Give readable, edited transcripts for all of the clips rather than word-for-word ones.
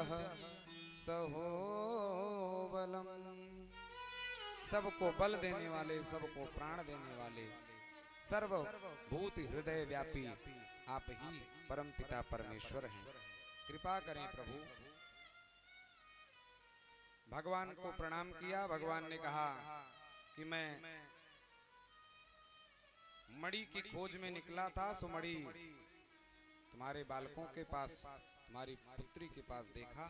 जह सहो बलम। सबको बल देने वाले, सबको प्राण देने वाले, सर्वभूत हृदय व्यापी आप ही परमपिता परमेश्वर हैं। कृपा करें प्रभु। भगवान को प्रणाम किया। भगवान ने कहा कि मैं मणि की खोज में निकला था, सो मणि तुम्हारे बालकों के पास, तुम्हारी पुत्री के पास देखा,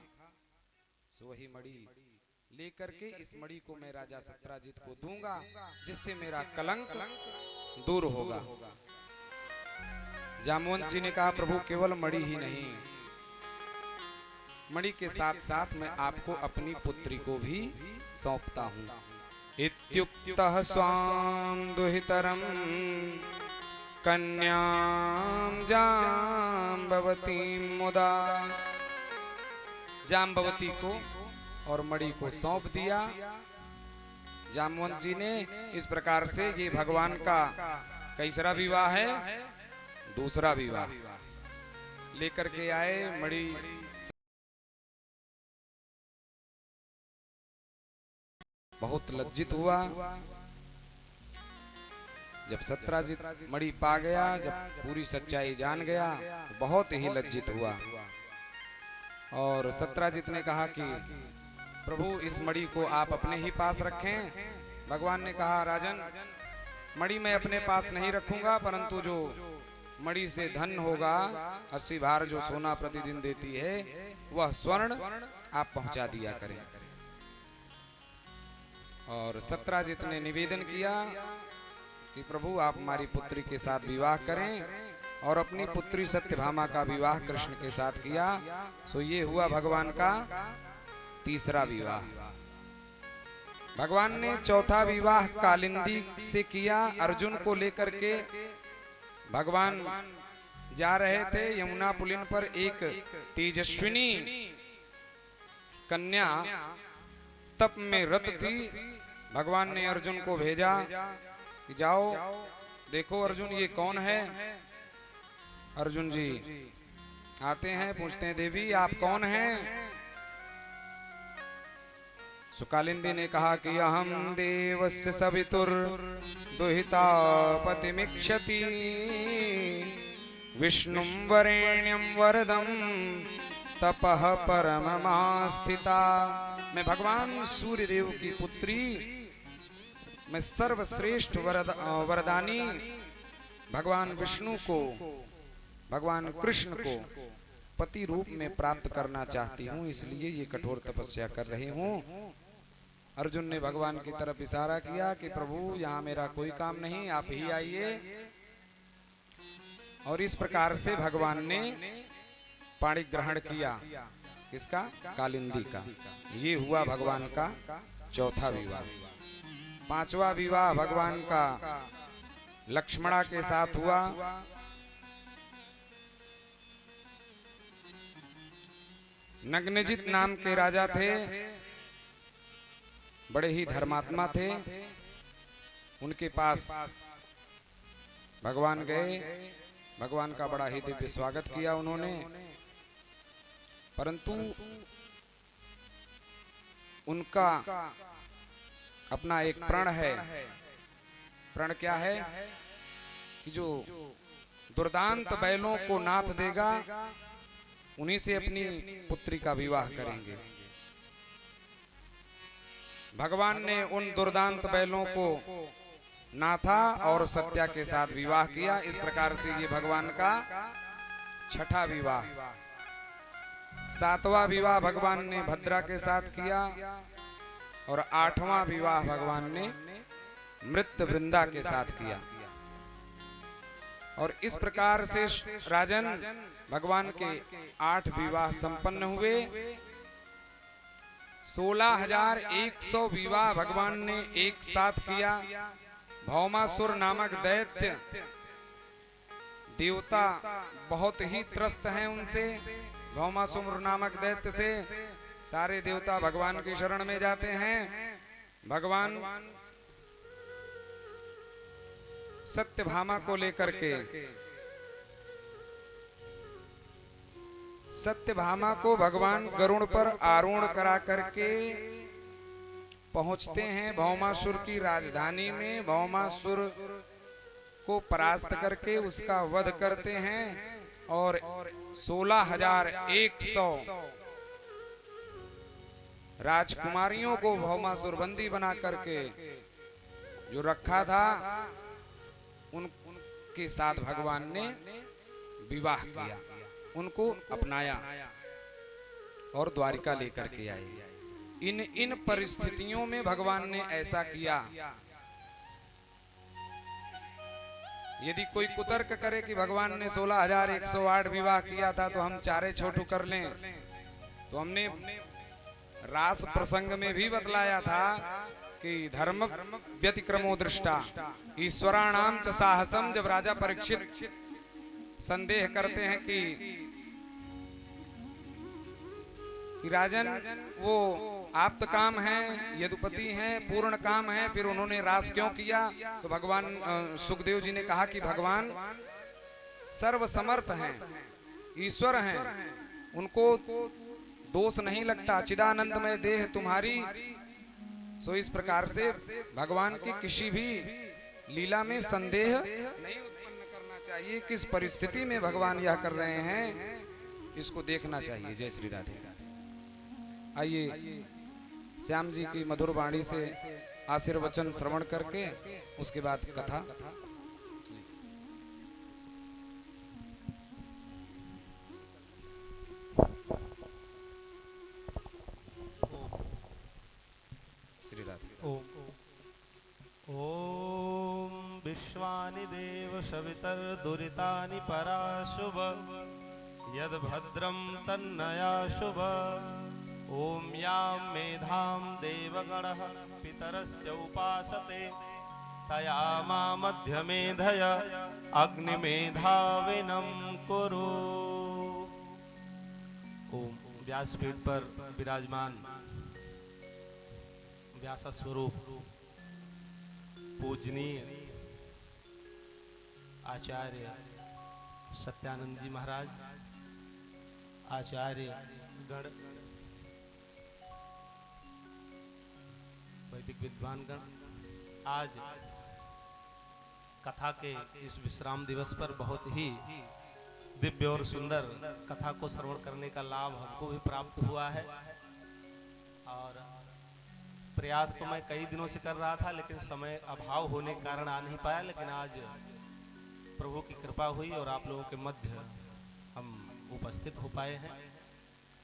सो वही मणि लेकर के इस मणि को मैं राजा सत्राजित को दूंगा, जिससे मेरा कलंक दूर होगा। जामवंत जी ने कहा प्रभु केवल मणि ही नहीं, मणि के साथ साथ मैं आपको अपनी पुत्री को भी सौंपता हूं। इत्युक्तः स्वां दुहितरं कन्यां जाम्बवतीं मुदा। जाम्बवती को और मणि को सौंप दिया जामवंत जी ने। इस प्रकार से ये भगवान का कैसरा विवाह है, दूसरा विवाह लेकर के आए। मणि बहुत लज्जित हुआ। जब सत्राजित मणि पा गया, जब पूरी सच्चाई जान गया, बहुत ही लज्जित हुआ। और सत्राजित ने कहा कि प्रभु इस मणि को आप अपने ही पास रखें। भगवान ने कहा राजन, मणि मैं अपने पास नहीं रखूंगा, परंतु जो मणि से धन होगा, 80 भार जो सोना प्रतिदिन देती है, वह स्वर्ण आप पहुंचा दिया करें। और सत्राजित ने निवेदन किया कि प्रभु आप हमारी पुत्री के साथ विवाह करें, और अपनी पुत्री सत्यभामा का विवाह कृष्ण के साथ किया। सो ये हुआ भगवान का तीसरा विवाह। भगवान ने चौथा विवाह कालिंदी से किया। अर्जुन को लेकर के भगवान जा रहे थे यमुना पुलिन पर। एक तेजस्विनी कन्या तप में रत थी। भगवान ने अर्जुन को भेजा कि जाओ देखो अर्जुन ये कौन है। अर्जुन जी आते हैं, पूछते हैं देवी आप कौन हैं। सुकालिंदी ने कहा कि अहम देवस्य सवितुर दुहिता पतिमिक्षति विष्णुं वरेण्यं वरदं तपः परममास्थिता। मैं भगवान सूर्य देव की पुत्री, मैं सर्वश्रेष्ठ वरदानी भगवान विष्णु को, भगवान कृष्ण को पति रूप में प्राप्त करना चाहती हूँ, इसलिए ये कठोर तपस्या कर रही हूँ। अर्जुन ने भगवान की तरफ इशारा किया कि प्रभु यहाँ मेरा कोई काम नहीं, आप ही आइए। और इस प्रकार से भगवान ने पाणी ग्रहण किया। किसका? कालिंदी का। ये हुआ भगवान का चौथा विवाह। पांचवा विवाह भगवान का लक्ष्मणा के साथ हुआ। नग्नजित नाम के राजा थे, बड़े ही धर्मात्मा थे। उनके पास भगवान गए, भगवान का बड़ा ही दिव्य स्वागत किया उन्होंने। परंतु उनका अपना एक प्रण है। प्रण क्या है कि जो दुर्दांत बैलों को नाथ देगा, उन्हीं से अपनी पुत्री का विवाह करेंगे। भगवान ने उन दुर्दांत बैलों को नाथा और सत्या के साथ विवाह किया। इस प्रकार से ये भगवान का छठा विवाह। सातवां विवाह भगवान ने भद्रा के साथ किया, और आठवां विवाह भगवान ने मृत वृंदा के साथ किया। और इस प्रकार से राजन भगवान के 8 विवाह संपन्न हुए। 16,100 विवाह भगवान ने एक साथ किया। भौमासुर नामक दैत्य देवता बहुत ही त्रस्त हैं उनसे। भौमासुर नामक दैत्य से सारे देवता भगवान की शरण में जाते हैं। भगवान सत्यभामा को लेकर के सत्यभामा को भगवान गरुड़ पर आरूढ़ करा करके पहुंचते हैं भौमासुर की राजधानी में। भौमासुर को परास्त करके उसका वध करते हैं और 16,100 राजकुमारियों को भौमासुर बंदी बना करके जो रखा था उनके साथ भगवान ने विवाह किया, उनको अपनाया और द्वारिका लेकर के आए। इन परिस्थितियों में भगवान ने ऐसा किया। यदि कोई कुतर्क करे कि भगवान ने 16,108 विवाह किया था तो हम चारे छोटू कर लें, तो हमने रास प्रसंग में भी बतलाया था कि धर्म व्यतिक्रमो दृष्टा ईश्वराणाम च साहसम। जब राजा परीक्षित संदेह करते हैं कि राजन वो आप्त काम है, यदुपति हैं, पूर्ण काम है, फिर उन्होंने रास क्यों किया? तो भगवान सुखदेव जी ने कहा कि भगवान सर्वसमर्थ हैं, ईश्वर हैं, उनको दोष नहीं लगता, चिदानंदमय देह तुम्हारी। सो इस प्रकार से भगवान की किसी भी लीला में संदेह नहीं उत्पन्न करना चाहिए। किस परिस्थिति में भगवान यह कर रहे हैं इसको देखना चाहिए। जय श्री राधे। आइए श्याम जी की मधुर वाणी से आशीर्वचन श्रवण करके उसके बाद कथा। श्री राधे। ओम विश्वानि देव सवितर्दुरितानि पराशुभ यद भद्रं तन्नया शुभ। ओम यां मेधां देवगणः पितरश्च उपासते तया मा मध्यमेधय अग्निमेधाविनं कुरु। ओम व्यासपीठ पर विराजमान व्यास स्वरूप पूजनीय आचार्य सत्यानंद जी महाराज, आचार्य गण, वैदिक विद्वान गण, आज कथा के इस विश्राम दिवस पर बहुत ही दिव्य और सुंदर कथा को श्रवण करने का लाभ हमको भी प्राप्त हुआ है। और प्रयास तो मैं कई दिनों से कर रहा था, लेकिन समय अभाव होने के कारण आ नहीं पाया। लेकिन आज प्रभु की कृपा हुई और आप लोगों के मध्य हम उपस्थित हो पाए हैं।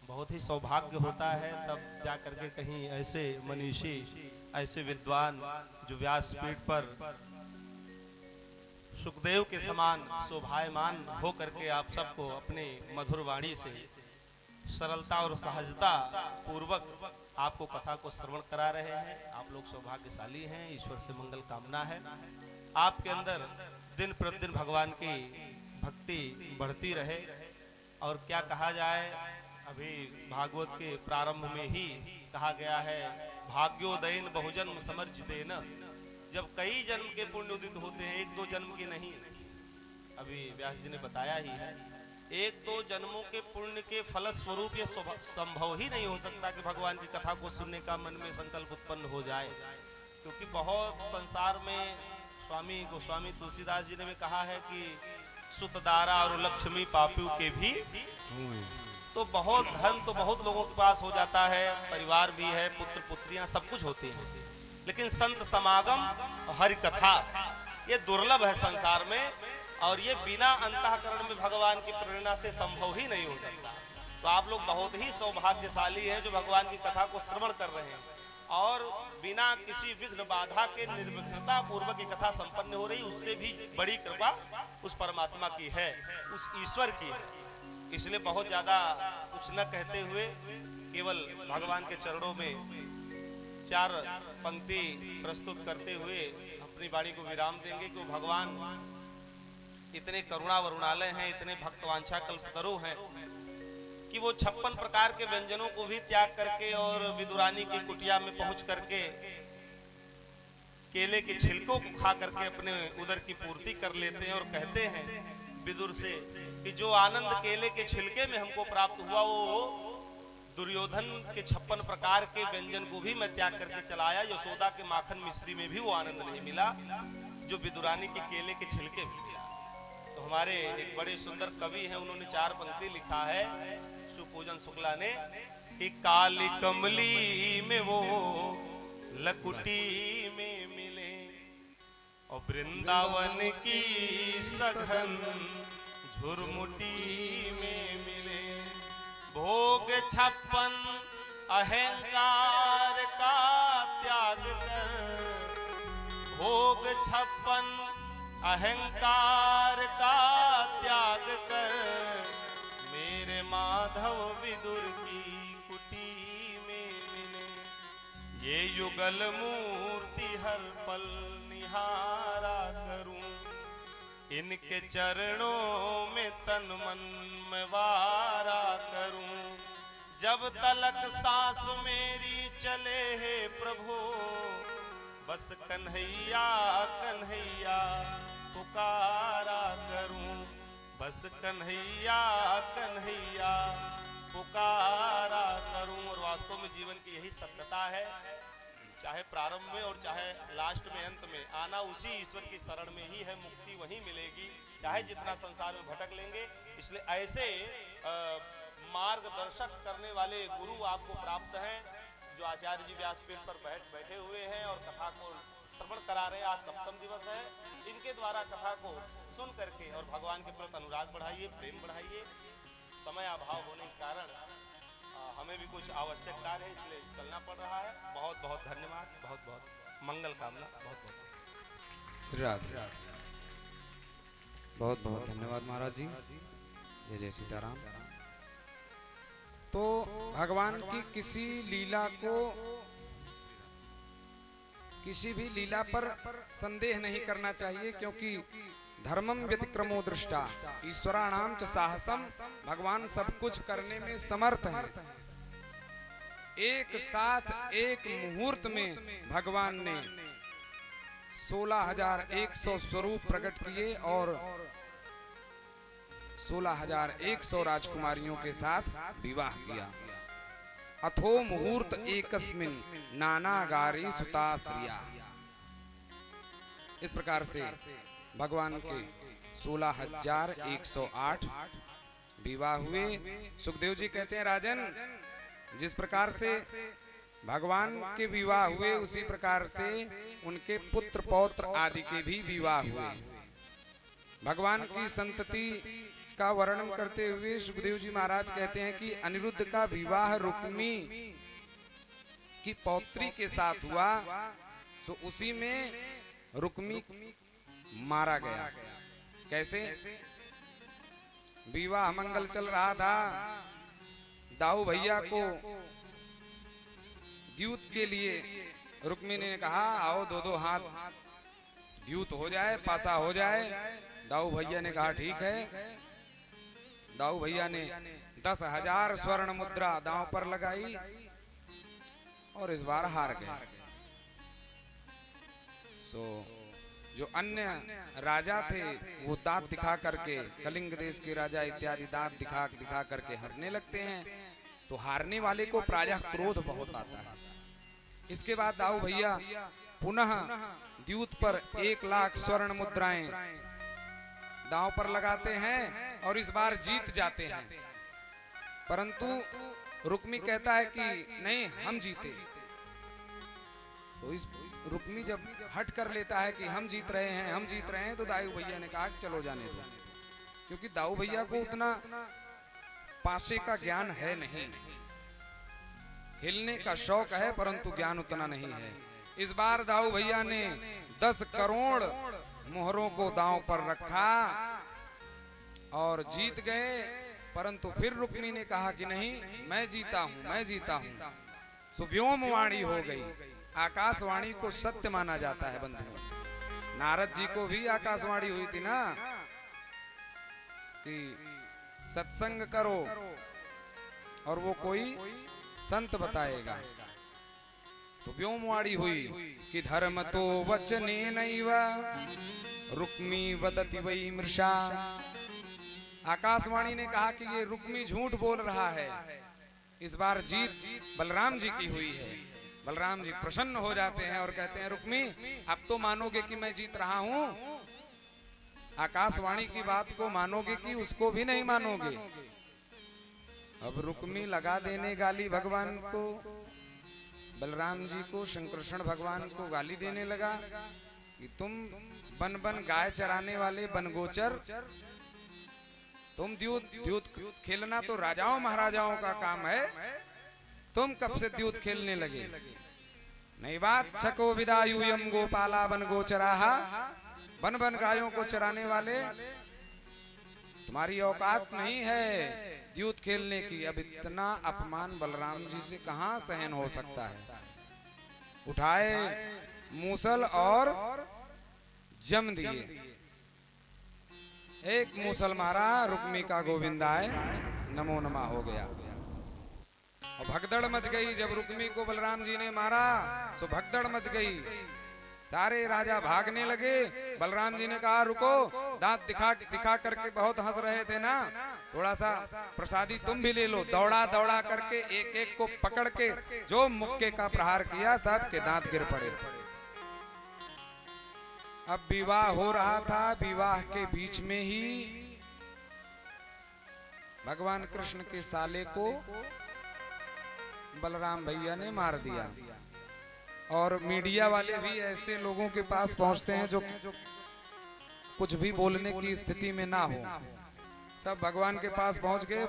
बहुत ही सौभाग्य होता है तब जा करके कहीं ऐसे मनीषी, ऐसे विद्वान जो व्यासपीठ पर सुखदेव के समान शोभायमान हो करके आप सबको अपने मधुर वाणी से सरलता और सहजता पूर्वक आपको कथा को श्रवण करा रहे हैं। आप लोग सौभाग्यशाली हैं, ईश्वर से मंगल कामना है। आपके अंदर दिन प्रतिदिन भगवान की भक्ति बढ़ती रहे। और क्या कहा जाए, अभी भागवत के प्रारंभ में ही कहा गया है, भाग्योदयन बहुजन्म समर्जितेन। जब कई जन्म के पुण्य उदित होते हैं, एक दो जन्म के नहीं। अभी व्यास जी ने बताया ही है, एक दो जन्मों के पुण्य के फल स्वरूप ये संभव ही नहीं हो सकता कि भगवान की कथा को सुनने का मन में संकल्प उत्पन्न हो जाए। क्योंकि बहुत संसार में स्वामी गोस्वामी तुलसीदास जी ने भी कहा है कि सुतदारा और लक्ष्मी पापियों के भी, तो बहुत धन तो बहुत लोगों के पास हो जाता है, परिवार भी है, पुत्र पुत्रियां सब कुछ होते हैं, लेकिन संत समागम हरि कथा ये दुर्लभ है संसार में। और ये बिना अंतःकरण में भगवान की प्रेरणा से संभव ही नहीं हो सकता। तो आप लोग बहुत ही सौभाग्यशाली हैं जो भगवान की कथा को श्रवण कर रहे हैं और बिना किसी विघ्न बाधा के निर्विघ्नता पूर्वक ये कथा संपन्न हो रही। उससे भी बड़ी कृपा उस परमात्मा की है, उस ईश्वर की है। इसलिए बहुत ज्यादा कुछ न कहते हुए केवल भगवान के चरणों में 4 पंक्ति प्रस्तुत करते हुए अपनी वाणी को विराम देंगे कि भगवान इतने करुणा वरुणालय हैं, इतने भक्तवांछा कल्पतरु हैं कि वो 56 प्रकार के व्यंजनों को भी त्याग करके और विदुरानी की कुटिया में पहुंच करके केले के छिलकों को खा करके अपने उदर की पूर्ति कर लेते हैं और कहते हैं विदुर से कि जो आनंद केले के छिलके में हमको प्राप्त हुआ, वो दुर्योधन के 56 प्रकार के व्यंजन को भी मैं त्याग करके चलाया। यशोदा के माखन मिश्री में भी वो आनंद नहीं मिला जो विदुरानी के केले के छिलके में मिला। तो हमारे एक बड़े सुंदर कवि हैं, उन्होंने 4 पंक्ति लिखा है, सुपूजन शुक्ला ने, कि काली कमली में वो लकुटी में मिले और वृंदावन की सघन झुरमुटी में मिले। भोग 56 अहंकार का त्याग कर, भोग 56 अहंकार का त्याग कर, मेरे माधव विदुर की कुटी में मिले। ये युगल मूर्ति हर पल निहारा करूं, इनके चरणों में तन मन में वारा करूं। जब तलक सांस मेरी चले है प्रभु, बस कन्हैया कन्हैया पुकारा करूं, बस कन्हैया कन्हैया पुकारा करूं। और वास्तव में जीवन की यही सत्यता है, चाहे प्रारंभ में और चाहे लास्ट में, अंत में आना उसी ईश्वर की शरण में ही है, मुक्ति वहीं मिलेगी, चाहे जितना संसार में भटक लेंगे। इसलिए ऐसे मार्गदर्शक करने वाले गुरु आपको प्राप्त हैं, जो आचार्य जी व्यासपीठ पर बैठे हुए हैं और कथा को श्रवण करा रहे हैं। आज 7वां दिवस है। इनके द्वारा कथा को सुन करके और भगवान के प्रति अनुराग बढ़ाइए, प्रेम बढ़ाइए। समय अभाव होने के कारण हमें भी कुछ आवश्यक कार्य है, इसलिए चलना पड़ रहा है। बहुत बहुत धन्यवाद, बहुत बहुत मंगल कामना, बहुत बहुत श्री राधे। बहुत बहुत धन्यवाद महाराज जी। जय जय सीताराम। तो भगवान की किसी लीला को, किसी भी लीला पर संदेह नहीं करना चाहिए, क्योंकि धर्मम व्यतिक्रमो दृष्टा ईश्वराणाम च साहसम। भगवान सब कुछ करने में समर्थ है। एक साथ एक मुहूर्त में भगवान ने 16,100 स्वरूप प्रकट किए और 16,100 राजकुमारियों के साथ विवाह किया। अथो मुहूर्त एकस्मिन नानागारी सुताश्रिया। इस प्रकार से भगवान के 16,108 विवाह हुए। सुखदेव जी कहते हैं, राजन, जिस प्रकार से भगवान के विवाह हुए उसी प्रकार से उनके पुत्र पौत्र आदि के भी विवाह हुए। भगवान की संतति का वर्णन करते हुए सुखदेव जी महाराज कहते हैं कि अनिरुद्ध का विवाह रुक्मी की पौत्री के साथ हुआ, तो उसी में रुक्मी मारा गया। कैसे? विवाह मंगल चल रहा था, दाऊ भैया को द्यूत के लिए रुक्मिणी ने कहा, आओ दो हाथ द्यूत हो जाए, पासा हो जाए। दाऊ भैया ने कहा ठीक है। दाऊ भैया ने 10,000 स्वर्ण मुद्रा दांव पर लगाई और इस बार हार गए। जो अन्य राजा थे वो दांत दिखा करके, कलिंग देश के राजा इत्यादि दांत दिखा करके हंसने लगते हैं, तो हारने वाले को प्रायः क्रोध बहुत आता है। इसके बाद दाऊ भैया पुनः द्यूत पर 1,00,000 स्वर्ण मुद्राएं दांव पर लगाते हैं और इस बार जीत जाते हैं। परंतु रुक्मी कहता है कि नहीं, हम जीते। तो इस रुक्मी जब हट कर लेता है कि हम जीत रहे हैं, तो दाऊ भैया ने कहा कि चलो जाने दो, क्योंकि दाऊ भैया को उतना पासे का ज्ञान है नहीं। हिलने का शौक है परंतु ज्ञान उतना नहीं है। इस बार दाऊ भैया ने 10 करोड़ मोहरों को दांव पर रखा और जीत गए। परंतु फिर रुक्मी ने कहा कि नहीं, मैं जीता हूं। सुव्योमवाणी हो गई। आकाशवाणी को सत्य माना जाता है बंधुओं। नारद जी को भी आकाशवाणी हुई थी ना कि सत्संग करो और वो कोई संत बताएगा। तो व्योमवाणी हुई कि धर्म तो वचने नैव रुक्मी वदति वै मृषा। आकाशवाणी ने कहा कि ये रुक्मी झूठ बोल रहा है, इस बार जीत बलराम जी की हुई है। बलराम जी प्रसन्न हो जाते हैं और कहते हैं रुक्मी अब तो मानोगे कि मैं जीत रहा हूं? आकाशवाणी की बात को मानोगे कि उसको भी नहीं मानोगे? अब रुक्मी लगा देने गाली भगवान को, बलराम जी को, शंकरषण भगवान को गाली देने लगा कि तुम बन बन गाय चराने वाले बनगोचर, तुम द्यूत खेलना तो राजाओं महाराजाओं का काम है, तुम कब से द्यूत खेलने लगे? नहीं बात छको विदायूयम गोपाला बनगोचराहा, बन बन गायों को चराने वाले तुम्हारी औकात नहीं है द्यूत खेलने की। अब इतना अपमान बलराम जी से कहां सहन हो सकता है। उठाए मूसल और जम दिए, एक मूसल मारा, रुक्मी का गोविंदाय नमो नमः हो गया। और भगदड़ मच गई। जब रुक्मी को बलराम जी ने मारा तो भगदड़ मच गई, सारे राजा भागने लगे। बलराम जी ने कहा रुको, दांत दिखा करके बहुत हंस रहे थे ना, थोड़ा सा प्रसादी तुम भी ले लो। दौड़ा दौड़ा करके एक एक को पकड़ के जो मुक्के का प्रहार किया, सब के दांत गिर पड़े। अब विवाह हो रहा था, विवाह के बीच में ही भगवान कृष्ण के साले को बलराम भैया ने मार दिया। और मीडिया वाले भी ऐसे लोगों के पास पहुंचते हैं जो कुछ भी बोलने की स्थिति में ना हो। सब भगवान के पास पहुंच गए,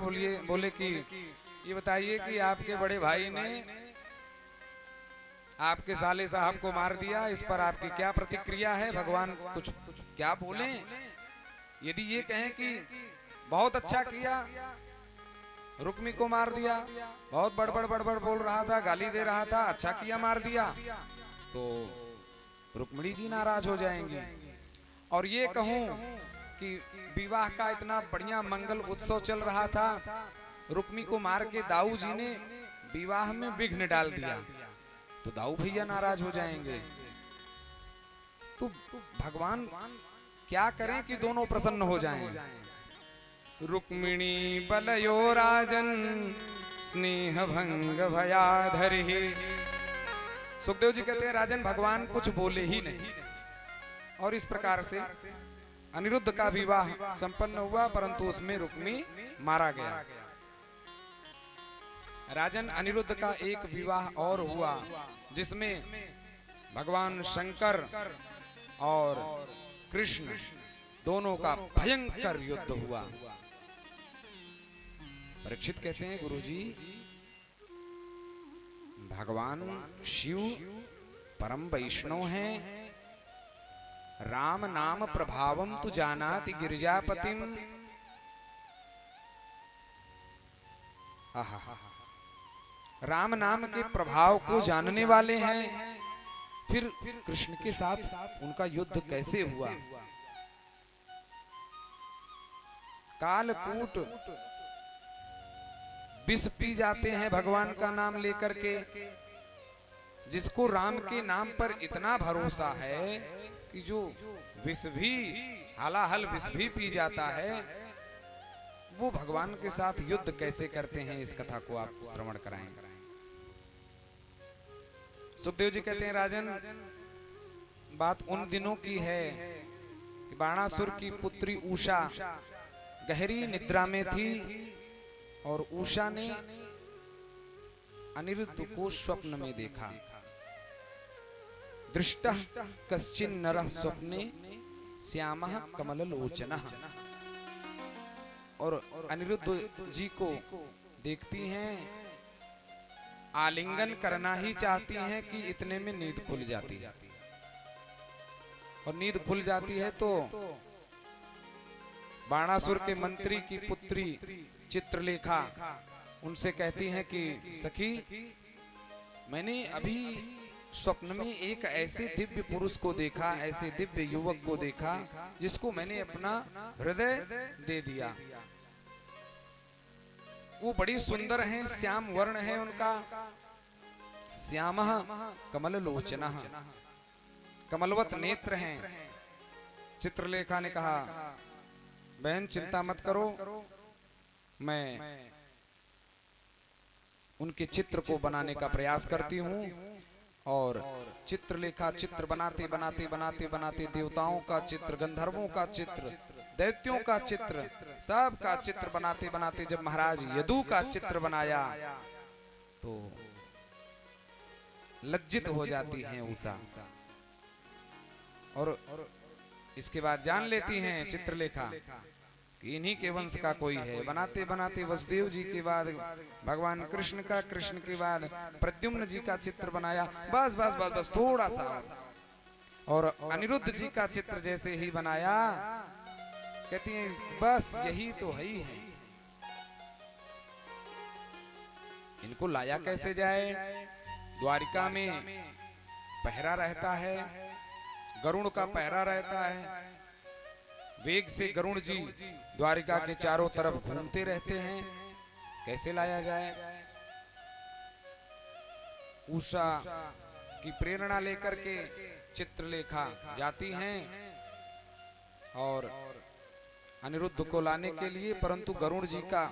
बोले कि ये बताइए कि आपके बड़े भाई ने आपके साले साहब को मार दिया, इस पर आपकी क्या प्रतिक्रिया है? भगवान कुछ क्या बोलें? यदि ये कहें कि बहुत अच्छा किया, रुक्मी को मार दिया, बहुत बड़बड़ बोल रहा था, गाली दे रहा था, अच्छा किया मार दिया, तो रुक्मिणी जी नाराज हो जाएंगी। और ये कहूं कि विवाह का इतना बढ़िया मंगल उत्सव चल रहा था, रुक्मी को मार के दाऊ जी ने विवाह में विघ्न डाल दिया, तो दाऊ भैया नाराज हो जाएंगे। तो भगवान क्या करें कि दोनों प्रसन्न हो जाएं? रुक्मिणी बलयो राजन स्नेह भंग भयाधरि। सुखदेव जी कहते हैं राजन भगवान कुछ बोले ही नहीं। और इस प्रकार से अनिरुद्ध का विवाह संपन्न हुआ, परंतु उसमें रुक्मी मारा गया। राजन अनिरुद्ध का एक विवाह और हुआ, जिसमें भगवान शंकर और कृष्ण दोनों का भयंकर युद्ध हुआ। परीक्षित कहते हैं गुरुजी, भगवान शिव परम वैष्णव हैं, राम नाम प्रभावम तु जानाति गिरिजापतिम। राम नाम के प्रभाव को जानने वाले हैं, फिर कृष्ण के साथ उनका युद्ध कैसे हुआ? कालकूट विष पी जाते हैं भगवान का नाम लेकर के। जिसको राम के नाम पर इतना भरोसा है कि जो विष भी हालाहल विष भी पी जाता है, वो भगवान के साथ युद्ध कैसे करते हैं, इस कथा को आप श्रवण कराएं। सुखदेव जी कहते हैं राजन, बात उन दिनों की है कि बाणासुर की पुत्री उषा गहरी निद्रा में थी और उषा ने अनिरुद्ध को स्वप्न में देखा। दृष्टः कश्चिन नरः स्वप्ने श्यामः कमललोचनः। और अनिरुद्ध जी को देखती हैं, आलिंगन करना ही चाहती हैं कि इतने में नींद खुल जाती है। और नींद खुल जाती है तो बाणासुर के मंत्री की पुत्री चित्रलेखा उनसे कहती हैं कि सखी, मैंने अभी स्वप्न में एक ऐसे दिव्य पुरुष को देखा, ऐसे दिव्य युवक को देखा जिसको मैंने अपना हृदय दे दिया। वो बड़ी सुंदर हैं, श्याम वर्ण है उनका, श्यामः कमललोचनः, कमलवत नेत्र हैं। चित्रलेखा ने कहा बहन चिंता मत करो, मैं उनके चित्र को बनाने का प्रयास करती हूँ। और चित्रलेखा चित्र बनाते बनाते बनाते बनाते देवताओं का चित्र, गंधर्वों का चित्र, दैत्यों का चित्र, सब का चित्र बनाते बनाते जब महाराज यदु का चित्र बनाया तो लज्जित हो जाती हैं उषा, और इसके बाद जान लेती हैं चित्रलेखा कि इन्हीं के वंश का कोई है। बनाते बनाते वसुदेव जी के बाद भगवान कृष्ण का, कृष्ण के बाद प्रद्युम्न जी का चित्र बनाया। बस बस बस बस थोड़ा सा, और अनिरुद्ध जी का चित्र जैसे ही बनाया, कहती हैं बस यही तो है ही है, इनको लाया कैसे जाए। द्वारिका में पहरा रहता है, गरुड़ का पहरा रहता है, वेग से गरुड़ जी द्वारिका के चारों तरफ घूमते रहते हैं, कैसे लाया जाए। उषा की प्रेरणा लेकर के चित्रलेखा जाती हैं और अनिरुद्ध को लाने के लिए, परंतु गरुड़ जी का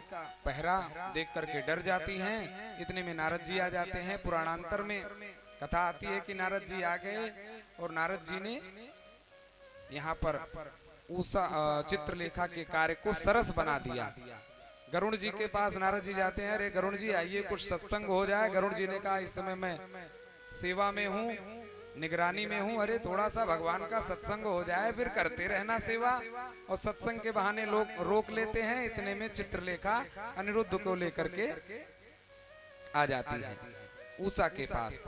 पहरा देख करके डर जाती हैं। इतने में नारद जी आ जाते हैं। पुराणांतर में कथा आती है कि नारद जी आ गए और नारद जी ने यहाँ पर उषा चित्रलेखा के कार्य को सरस बना दिया। गरुड़ जी के पास नारद जी जाते हैं, अरे गरुड़ जी आइए कुछ सत्संग हो जाए। गरुड़ जी ने कहा इस समय मैं सेवा में हूँ, निगरानी में हूँ, अरे थोड़ा सा भगवान का सत्संग हो जाए, फिर करते रहना सेवा। और सत्संग के बहाने लोग रोक लेते हैं। इतने में चित्रलेखा अनिरुद्ध को लेकर के आ जाती है उषा के पास।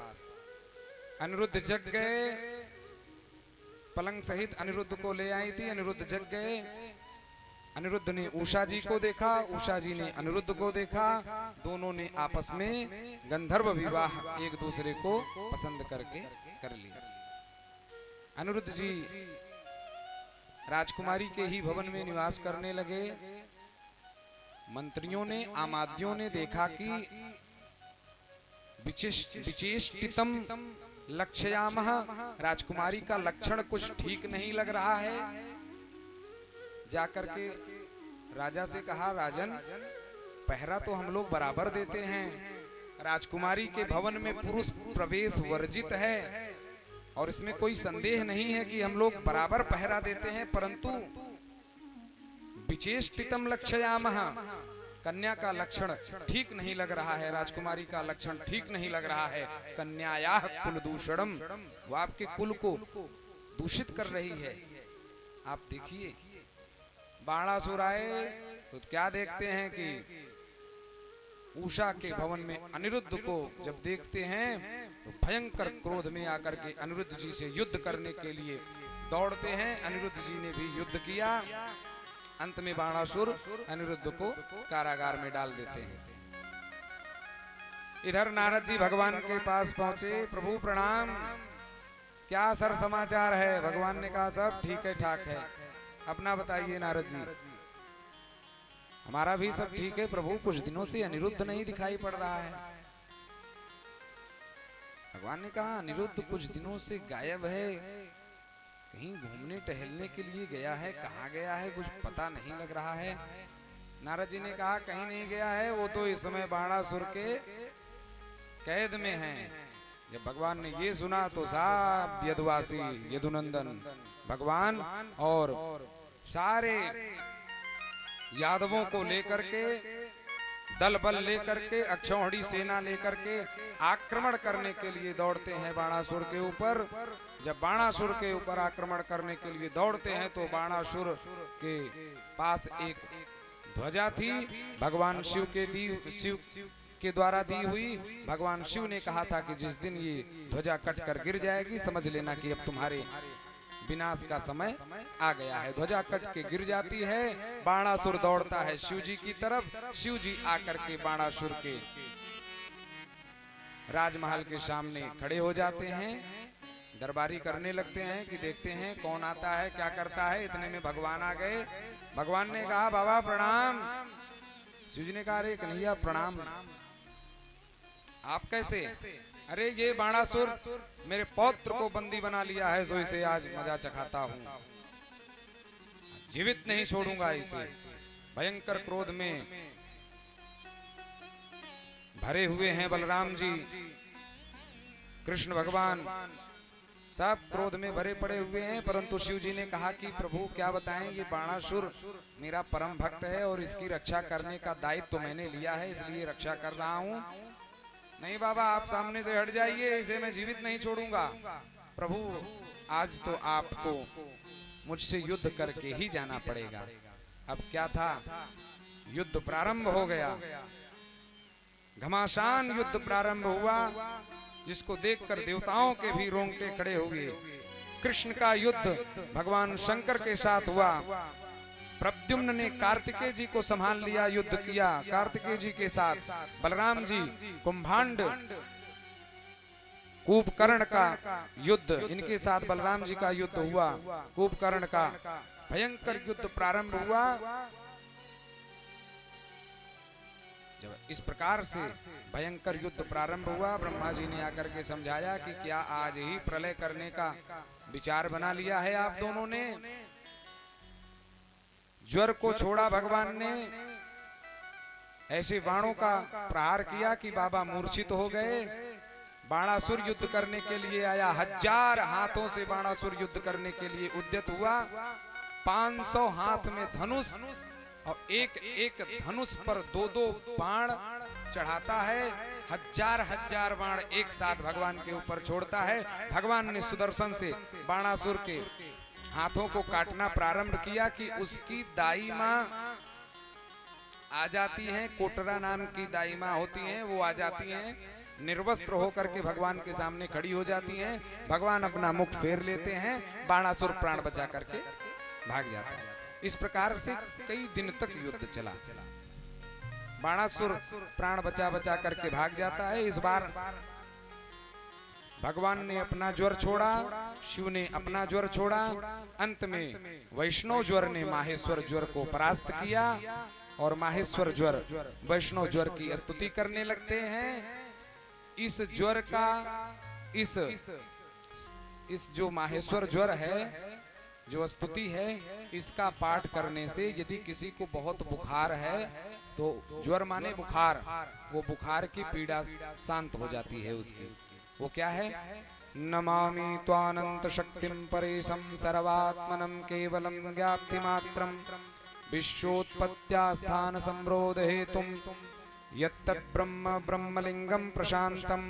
अनिरुद्ध जग गए, पलंग सहित अनिरुद्ध को ले आई थी। अनिरुद्ध जग गए, अनिरुद्ध ने उषा जी को देखा, उषा जी ने अनिरुद्ध को देखा। दोनों ने आपस में गंधर्व विवाह एक दूसरे को पसंद करके कर लिया। अनिरुद्ध जी राजकुमारी के ही भवन में निवास करने लगे। मंत्रियों ने, आमाद्यों ने देखा कि विचेष्टितम लक्ष्यामः, राजकुमारी का लक्षण कुछ ठीक नहीं लग रहा है। जाकर के राजा से कहा, राजन पहरा तो हम लोग बराबर देते हैं, राजकुमारी के भवन में पुरुष प्रवेश वर्जित है और इसमें कोई संदेह नहीं है कि हम लोग बराबर पहरा देते हैं, परंतु विचेष्टितम लक्ष्यामः, कन्या का लक्षण ठीक नहीं लग रहा है, राजकुमारी का लक्षण ठीक नहीं लग रहा है। कन्यायाः कुल दूषणम, वो आपके कुल को दूषित कर रही है। आप देखिए बाणासुर आए तो क्या देखते हैं कि उषा के भवन में अनिरुद्ध को जब देखते हैं तो भयंकर क्रोध में आकर के अनिरुद्ध जी से युद्ध करने के लिए दौड़ते हैं। अनिरुद्ध जी ने भी युद्ध किया। अंत में बाणासुर अनिरुद्ध को कारागार में डाल देते हैं। इधर नारद जी भगवान के पास पहुंचे, प्रभु प्रणाम, क्या सर समाचार है। भगवान ने कहा सब ठीक है ठाक है, अपना बताइए नारद जी। हमारा भी सब ठीक है प्रभु, कुछ दिनों से अनिरुद्ध नहीं दिखाई पड़ रहा है। भगवान ने कहा अनिरुद्ध कुछ दिनों से गायब है, कहीं घूमने टहलने के लिए गया है, कहाँ गया है कुछ पता नहीं लग रहा है। नारद जी ने कहा कहीं नहीं गया है, वो तो इस समय बाणासुर के कैद में है। जब भगवान ने ये सुना तो सब यदुवासी, यदुनंदन भगवान और सारे यादवों को लेकर के, दल बल लेकर के, अक्षौहिणी सेना लेकर के आक्रमण करने के लिए दौड़ते हैं बाणासुर के ऊपर। जब बाणासुर के ऊपर आक्रमण करने के लिए दौड़ते हैं तो बाणासुर के पास एक ध्वजा थी, भगवान शिव के द्वारा दी हुई। भगवान शिव ने कहा था कि जिस दिन ये ध्वजा कट कर गिर जाएगी समझ लेना कि अब तुम्हारे विनाश का समय आ गया है। ध्वजा कट के गिर जाती है, बाणासुर दौड़ता है शिव जी की तरफ। शिव जी आकर के बाणासुर के राजमहल के सामने खड़े हो जाते हैं, दरबारी करने लगते हैं कि देखते हैं कौन आता है क्या करता है। इतने में भगवान आ गए। भगवान ने कहा बाबा प्रणाम। शिव जी ने कहा अरे कन्हैया प्रणाम, आप कैसे। अरे ये बाणासुर मेरे पौत्र को बंदी बना लिया है, सो इसे आज मजा चखाता हूँ। जीवित नहीं छोड़ूंगा इसे। भयंकर क्रोध में भरे हुए हैं बलराम जी, कृष्ण भगवान सब क्रोध में भरे पड़े हुए हैं। परंतु शिव जी ने कहा कि प्रभु क्या बताएं, ये बाणासुर मेरा परम भक्त है और इसकी रक्षा करने का दायित्व तो मैंने लिया है, इसलिए रक्षा कर रहा हूँ। नहीं बाबा, आप सामने से हट जाइए, इसे मैं जीवित नहीं छोड़ूंगा। प्रभु आज तो आपको मुझसे युद्ध करके ही जाना पड़ेगा। अब क्या था, युद्ध प्रारंभ हो गया, घमासान युद्ध प्रारंभ हुआ, जिसको देखकर देवताओं के भी रोंगटे खड़े हो गए। कृष्ण का युद्ध भगवान शंकर के साथ हुआ। प्रद्युम्न ने कार्तिकेय जी को संभाल लिया, युद्ध किया कार्तिकेय जी के साथ। बलराम जी कुंभांड कुंभकर्ण का युद्ध, इनके साथ बलराम जी का युद्ध हुआ। कुंभकर्ण का भयंकर युद्ध प्रारंभ हुआ। जब इस प्रकार से भयंकर युद्ध प्रारंभ हुआ, ब्रह्मा जी ने आकर के समझाया कि क्या आज ही प्रलय करने का विचार बना लिया है आप दोनों ने। ज्वर को छोड़ा भगवान ने, ऐसे बाणों का प्रहार किया कि बाबा मूर्छित हो गए। बाणासुर युद्ध करने के लिए आया, 1000 हाथों से बाणासुर युद्ध करने के लिए उद्यत हुआ। 500 हाथ में धनुष और एक एक धनुष पर 2-2 बाण चढ़ाता है। 1000 बाण एक साथ भगवान के ऊपर छोड़ता है। भगवान ने सुदर्शन से बाणासुर के हाथों को काटना प्रारंभ किया कि उसकी दाई मां आ जाती हैं, कोटरा नाम की दाई मां होती हैं, वो आ जाती हैं, निर्वस्त्र होकर के भगवान के सामने खड़ी हो जाती हैं। भगवान अपना मुख फेर लेते हैं, बाणासुर प्राण बचा करके भाग जाता है। इस प्रकार से कई दिन तक युद्ध चला। बाणासुर प्राण बचा बचा करके भाग जाता है। इस बार भगवान ने अपना ज्वर छोड़ा, शिव ने अपना ज्वर छोड़ा। अंत में वैष्णव ज्वर ने माहेश्वर ज्वर को परास्त किया और माहेश्वर ज्वर वैष्णव ज्वर की स्तुति करने लगते हैं। इस ज्वर का इस जो माहेश्वर ज्वर है, जो स्तुति है, इसका पाठ करने से यदि किसी को बहुत बुखार है तो ज्वर माने बुखार, वो बुखार की पीड़ा शांत हो जाती है उसकी। वो क्या है, नमामि त्वानंत शक्तिं परेशं सर्वात्मनं केवलं ज्ञाप्ति मात्रं विश्वोत्पत्त्यास्थान संरोध हेतुं यत्तत् ब्रह्म ब्रह्मलिंगं प्रशान्तं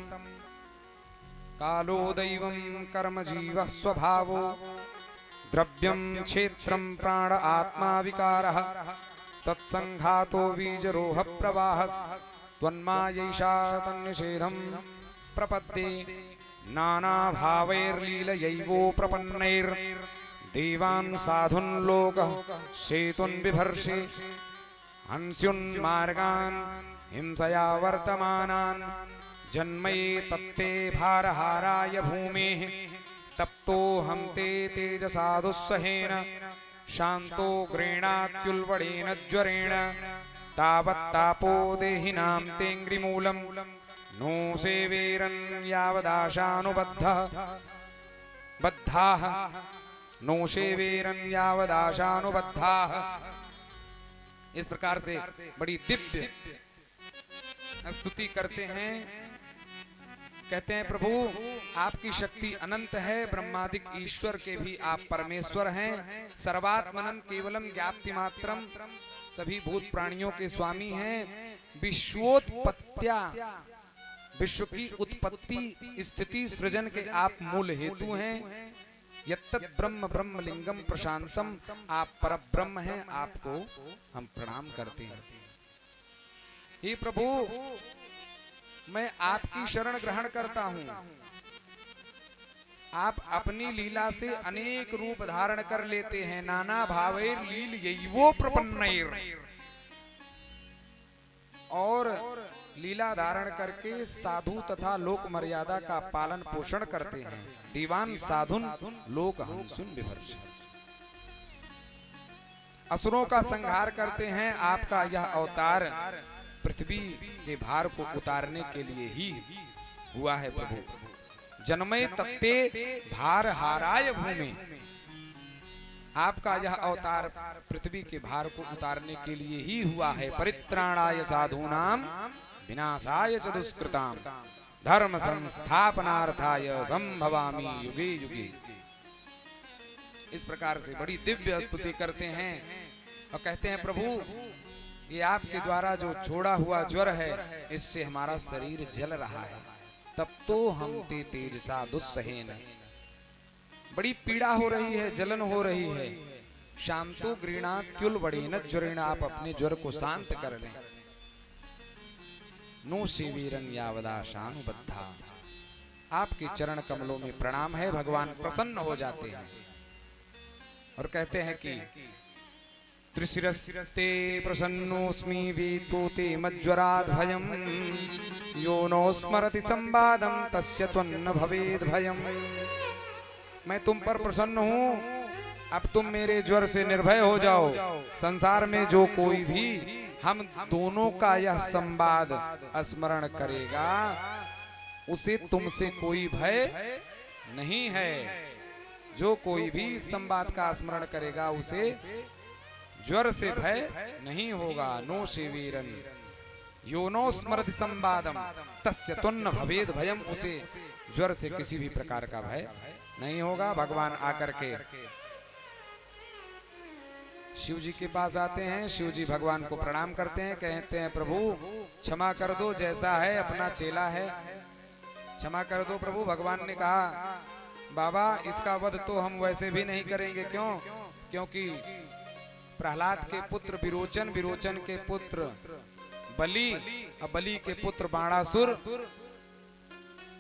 कालो दैवं कर्म जीवः स्वभावो द्रव्यं क्षेत्रं प्राण आत्मा विकारः तत्संघातो बीजरोह प्रवाहस् त्वन्मायैषा तन्निषेधं प्रपद्ये नाना भावैर्लीलयैवो प्रपन्नैर् देवान् साधुन् लोकः शेतुन् बिभर्षे हंस्युन्मार्गान् हिंसया वर्तमानान् जन्मये तत्ते भारहाराय भूमेः तप्तो हम ते तेजसा दुस्सहेन शांतो गृणात्युल्बणेन ज्वरेण तावत्तापो देहिनां तेऽङ्घ्रिमूलं नो सेवेरन् यावदाशानुबद्धः बद्धाः नो सेवेरन् यावदाशानुबद्धाः। इस प्रकार से बड़ी दिव्य स्तुति करते हैं। कहते हैं प्रभु आपकी शक्ति अनंत है, ब्रह्मादिक ईश्वर के भी आप परमेश्वर हैं। सर्वात्मनं केवलम ज्ञाप्ति मात्रम, सभी भूत प्राणियों के स्वामी हैं। विश्वोत्पत्त्या, विश्व की उत्पत्ति स्थिति सृजन के आप मूल हेतु हैं। यत्तत् ब्रह्म ब्रह्मलिंगम प्रशांतम, आप परब्रह्म हैं, आपको हम प्रणाम करते हैं। हे प्रभु मैं आपकी शरण ग्रहण करता हूं। आप अपनी लीला से अनेक रूप धारण कर लेते हैं। नाना भावैर लील यैवो प्रपन्नैर, और लीला धारण करके साधु तथा लोक मर्यादा का पालन पोषण करते हैं। दीवान साधुन लोक हंसुन विभर्ष, असुरों का संहार करते हैं। आपका यह अवतार पृथ्वी के भार को उतारने के लिए ही हुआ है प्रभु। जन्मय तत्ते भार हाराय भूमि, आपका यह अवतार पृथ्वी के भार को उतारने के लिए ही हुआ है। परित्राणाय साधूनाम विनाशाय च दुष्कृताम धर्म संस्थापनार्थाय संभवामि युगे युगे। इस प्रकार से बड़ी दिव्य स्तुति करते हैं और कहते हैं प्रभु ये आपके द्वारा जो छोड़ा हुआ ज्वर है इससे हमारा शरीर जल रहा है। तब तो हम ते तेजसा दुस्सहेन, बड़ी पीड़ा हो रही है, जलन हो रही है। शांतो गृणात्युल बड़ेन ज्वरेण, आप अपने ज्वर को शांत कर लें। नो सेवीरं यावदा शानुबद्धा, आपके चरण कमलों में प्रणाम है, भगवान प्रसन्न हो जाते हैं और कहते हैं कि त्रिशिरस्ते प्रसन्नोस्मि वीतोते मज्वरात् भयम् यो नो स्मरति संवादं तस्य त्वन्न भवेद् भयम्। मैं तुम पर प्रसन्न हूँ, अब तुम मेरे ज्वर से निर्भय हो जाओ। संसार में जो कोई भी हम दोनों का यह संवाद स्मरण करेगा उसे तुमसे कोई भय नहीं है। जो कोई भी संवाद का स्मरण करेगा उसे ज्वर से भय नहीं होगा। नो शिवीरन यो नो स्मृति संवादम तस्य तुन्न भवेद भयम, उसे ज्वर से किसी भी प्रकार का भय नहीं होगा। भगवान आकर के शिव जी के पास आते हैं, शिव जी भगवान को प्रणाम करते हैं, कहते हैं प्रभु क्षमा कर दो, जैसा है अपना चेला है, क्षमा कर दो प्रभु। भगवान ने कहा बाबा इसका वध तो हम वैसे भी नहीं करेंगे। क्यों? क्योंकि प्रहलाद के पुत्र विरोचन, विरोचन के पुत्र बलि, बलि के पुत्र बाणासुर,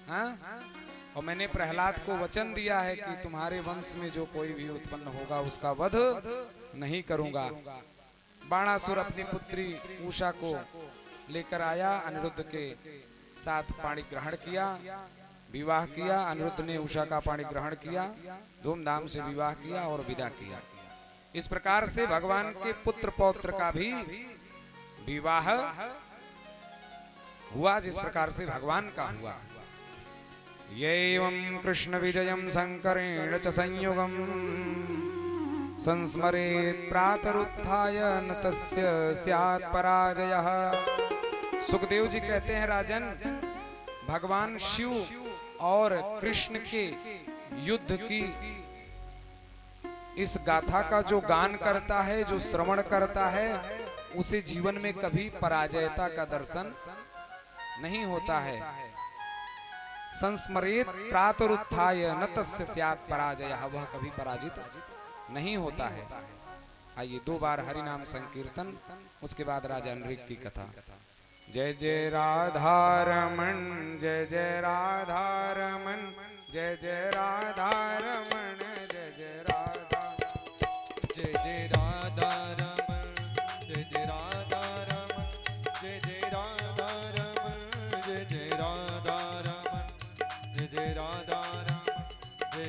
हाँ? और मैंने प्रहलाद को वचन दिया है कि तुम्हारे वंश में जो कोई भी उत्पन्न होगा उसका वध नहीं करूंगा। बाणासुर अपनी पुत्री उषा को लेकर आया, अनिरुद्ध के साथ पाणी ग्रहण किया, विवाह किया। अनिरुद्ध ने उषा का पाणी ग्रहण किया, धूमधाम से विवाह किया और विदा किया। इस प्रकार से भगवान के पुत्र पौत्र का भी विवाह हुआ, जिस प्रकार से भगवान का हुआ। यैवं कृष्ण विजयं शंकरेण च संयुगं संस्मरेत् प्रातरुत्थाय न तस्य स्यात् पराजयः। सुखदेव जी कहते हैं राजन, भगवान शिव और कृष्ण के युद्ध की इस गाथा का जो गान करता है, जो श्रवण करता है, उसे जीवन में कभी पराजयता का दर्शन नहीं होता है। संस्मरेत प्रातरुत्थाय न तस्य स्यात् पराजयः, वह कभी पराजित नहीं होता है। आइए 2 बार हरि नाम संकीर्तन, उसके बाद राजा नृग की कथा। जय जय राधा रमण, जय जय राधा रमण, जय जय राधा रमण, जय जय राधा, जय जय राधा रमण, जय जय राधा रमण, जय जय राधा रमण, जय जय राधा रमण, जय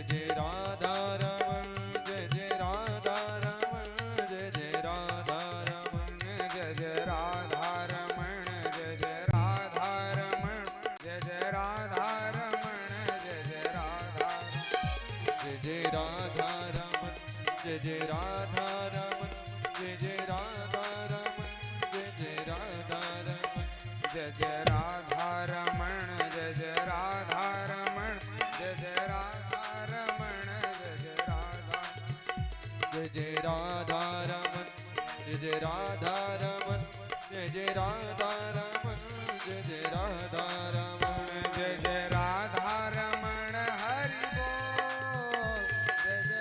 जय राधा रमण, जय जय राधा रमण, जय जय राधा रमण, जय जय राधा रमण, जय जय राधा रमण, जय जय राधा रमण, जय जय राधा रमण, जय जय राधा, जय जय राधा रमण, जय जय राधा रमण, जय जय राधा रमण, जय जय राधा रमण, जय जय राधा रमण, जय जय राधा रमण, जय जय राधा रमण, जय जय राधा, जय जय राधा रमण, जय जय राधा रमण, जय जय राधा रमण, जय जय राधा रमण, जय जय राधा रमण हरि बोल, जय जय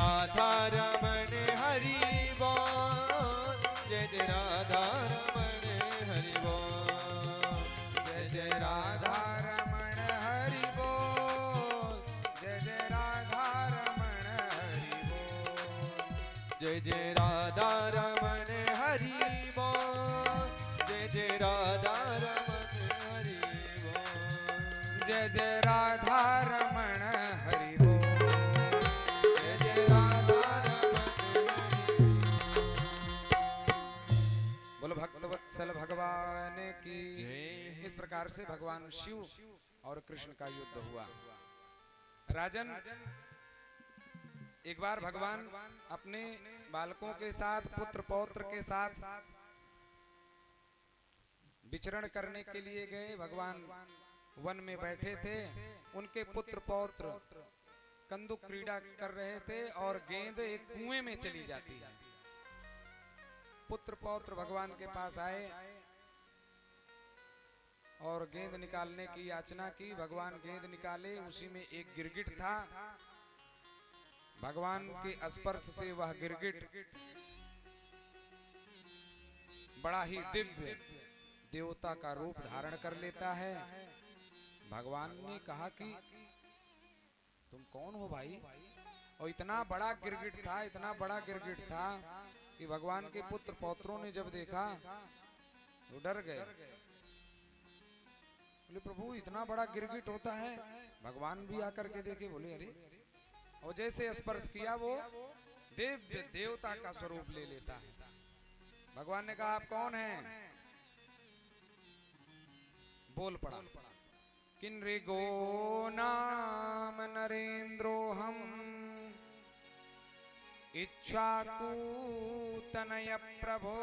राधा रमण हरि बोल, जय जय राधा रमण हरि बोल, जय जय राधा रमण हरि बोल, जय जय राधा रमण हरि बोल, जय जय राधा रमण हरि बोल, जय जय राधा रमण हरि बोल, जय जय राधा रमण हरि बोल, जय जय राधा रमण हरि बोल, जय जय राधा रमण। बोलो भक्तवत्सल भगवान की। इस प्रकार से भगवान शिव और कृष्ण का युद्ध हुआ। राजन, एक बार भगवान अपने बालकों के साथ, पुत्र पौत्र के साथ विचरण करने के लिए गए। भगवान वन में बैठे थे, उनके पुत्र पौत्र कंदुक क्रीड़ा कर रहे थे और गेंद एक कुएं में चली जाती है। पुत्र पौत्र भगवान के पास आए और गेंद निकालने की याचना की। भगवान गेंद निकाले, उसी में एक गिरगिट था। भगवान के स्पर्श से वह गिरगिट बड़ा ही दिव्य देवता का रूप धारण कर लेता है। भगवान ने कहा कि तुम कौन हो भाई? और इतना बड़ा गिरगिट था, इतना बड़ा गिरगिट था कि भगवान के पुत्र पौत्रों ने जब देखा तो डर गए। बोले प्रभु इतना बड़ा गिरगिट होता है? भगवान भी आकर के देखे, बोले अरे, और जैसे स्पर्श किया वो दिव्य देवता का स्वरूप ले लेता है। भगवान ने कहा आप कौन हैं? बोल पड़ा, किन्नृगो नाम नरेंद्रो हम इक्ष्वाकुतनय प्रभो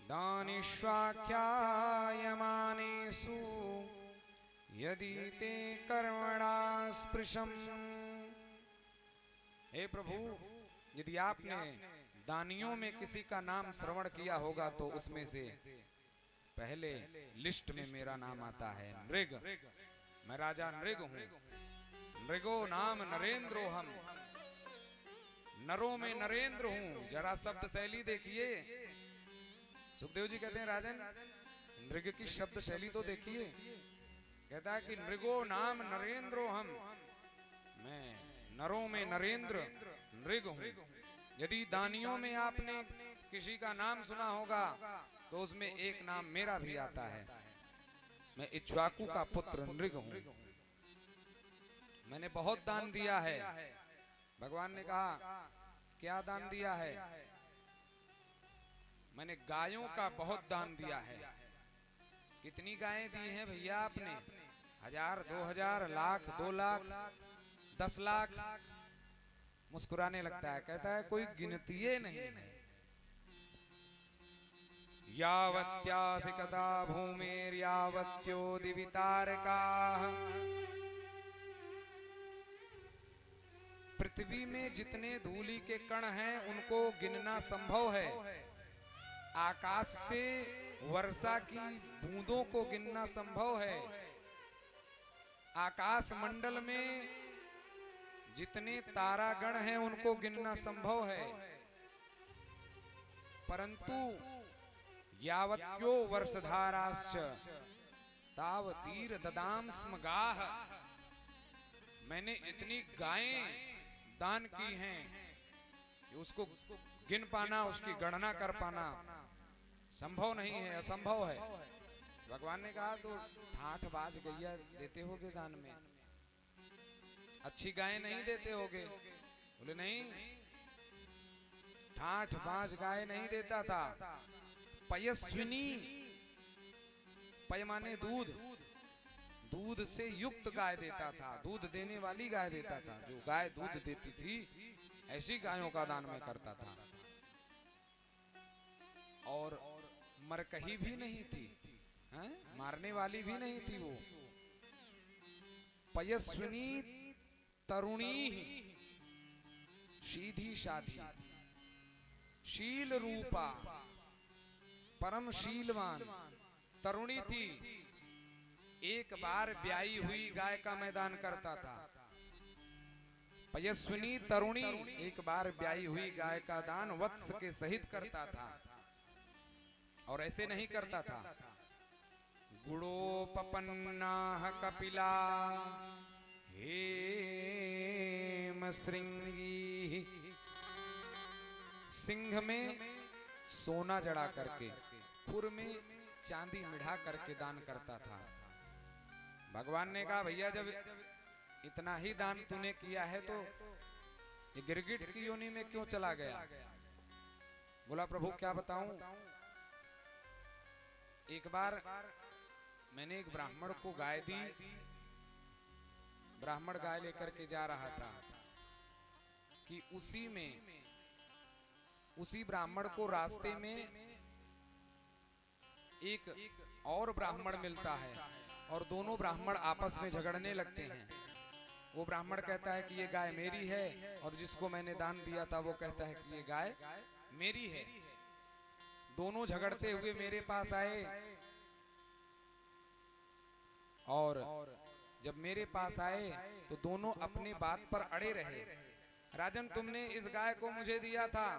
दानिष्वाख्यायमानेषु यदि ते कर्मणा स्पृशम। हे प्रभु, यदि आपने दानियों में किसी का नाम श्रवण किया होगा तो उसमें से पहले लिस्ट में मेरा नाम आता है नृग। मैं राजा नृग हूं। नृगो नाम नरेंद्रो हम, नरों में नरेंद्र हूं। जरा शब्द शैली देखिए। सुखदेव जी कहते हैं राजन, नृग की शब्द शैली तो देखिए। कहता है कि नृगो नाम नरेंद्रो हम, मैं नरों में नरेंद्र नृग हूं। यदि दानियों में आपने किसी का नाम सुना होगा तो उसमें एक नाम मेरा भी आता है। मैं इक्ष्वाकु का पुत्र नृग हूं। मैंने बहुत दान दिया है। भगवान ने कहा क्या दान दिया है? मैंने गायों का बहुत दान दिया है। कितनी गायें दी हैं भैया आपने? 1000, 2000, लाख, 2 लाख, 10 लाख? मुस्कुराने लगता है, कहता है कोई गिनती नहीं है। यावत्यासिकता भूमिर्यावत्यो दिवितारकाः। पृथ्वी में जितने धूलि के कण हैं उनको गिनना संभव है। आकाश से वर्षा की बूंदों को गिनना संभव है। आकाश मंडल में जितने तारागण हैं उनको गिनना संभव है। परंतु यावत्यो वर्षधाराश्च तावतीर ददाम स्म गाः। मैंने इतनी गायें दान की हैं कि उसको गिन पाना, उसकी गणना कर पाना संभव नहीं है, असंभव है। भगवान ने कहा तो 8 बाज गैया देते होगे दान में, अच्छी गायें नहीं देते होगे? बोले नहीं, 8 5 गाय नहीं देता था। पयस्विनी, पय माने दूध, दूध से युक्त गाय देता था, दूध देने वाली गाय देता था। जो गाय दूध देती थी ऐसी गायों का दान में करता था। और मरकही भी नहीं थी, हैं? मारने वाली भी नहीं थी वो। पयस्विनी तरुणी, सीधी साधी, शील रूपा, परम शीलवान तरुणी थी। एक बार ब्याई हुई गाय का मैदान करता था। पयस्विनी तरुणी एक बार ब्याई हुई गाय का दान वत्स के सहित करता था। और ऐसे नहीं करता था, गुणोपपन्नाः कपिला हेम श्रृंगी। सिंह में सोना जड़ा करके, खुर में चांदी मिढ़ा करके दान करता था। भगवान ने कहा भैया जब इतना ही दान तूने किया है तो ये गिरगिट की योनि में क्यों चला गया? बोला प्रभु क्या बताऊं। एक बार मैंने एक ब्राह्मण को गाय दी। ब्राह्मण गाय लेकर के जा रहा था कि उसी ब्राह्मण को रास्ते में एक और ब्राह्मण मिलता है और दोनों ब्राह्मण आपस में झगड़ने लगते हैं। वो ब्राह्मण कहता है कि ये गाय मेरी है और जिसको मैंने दान दिया था वो कहता है कि ये गाय मेरी है। दोनों झगड़ते हुए मेरे पास आए और जब मेरे पास आए तो दोनों अपनी बात पर अड़े रहे। राजन, तुमने इस गाय को मुझे दिया था।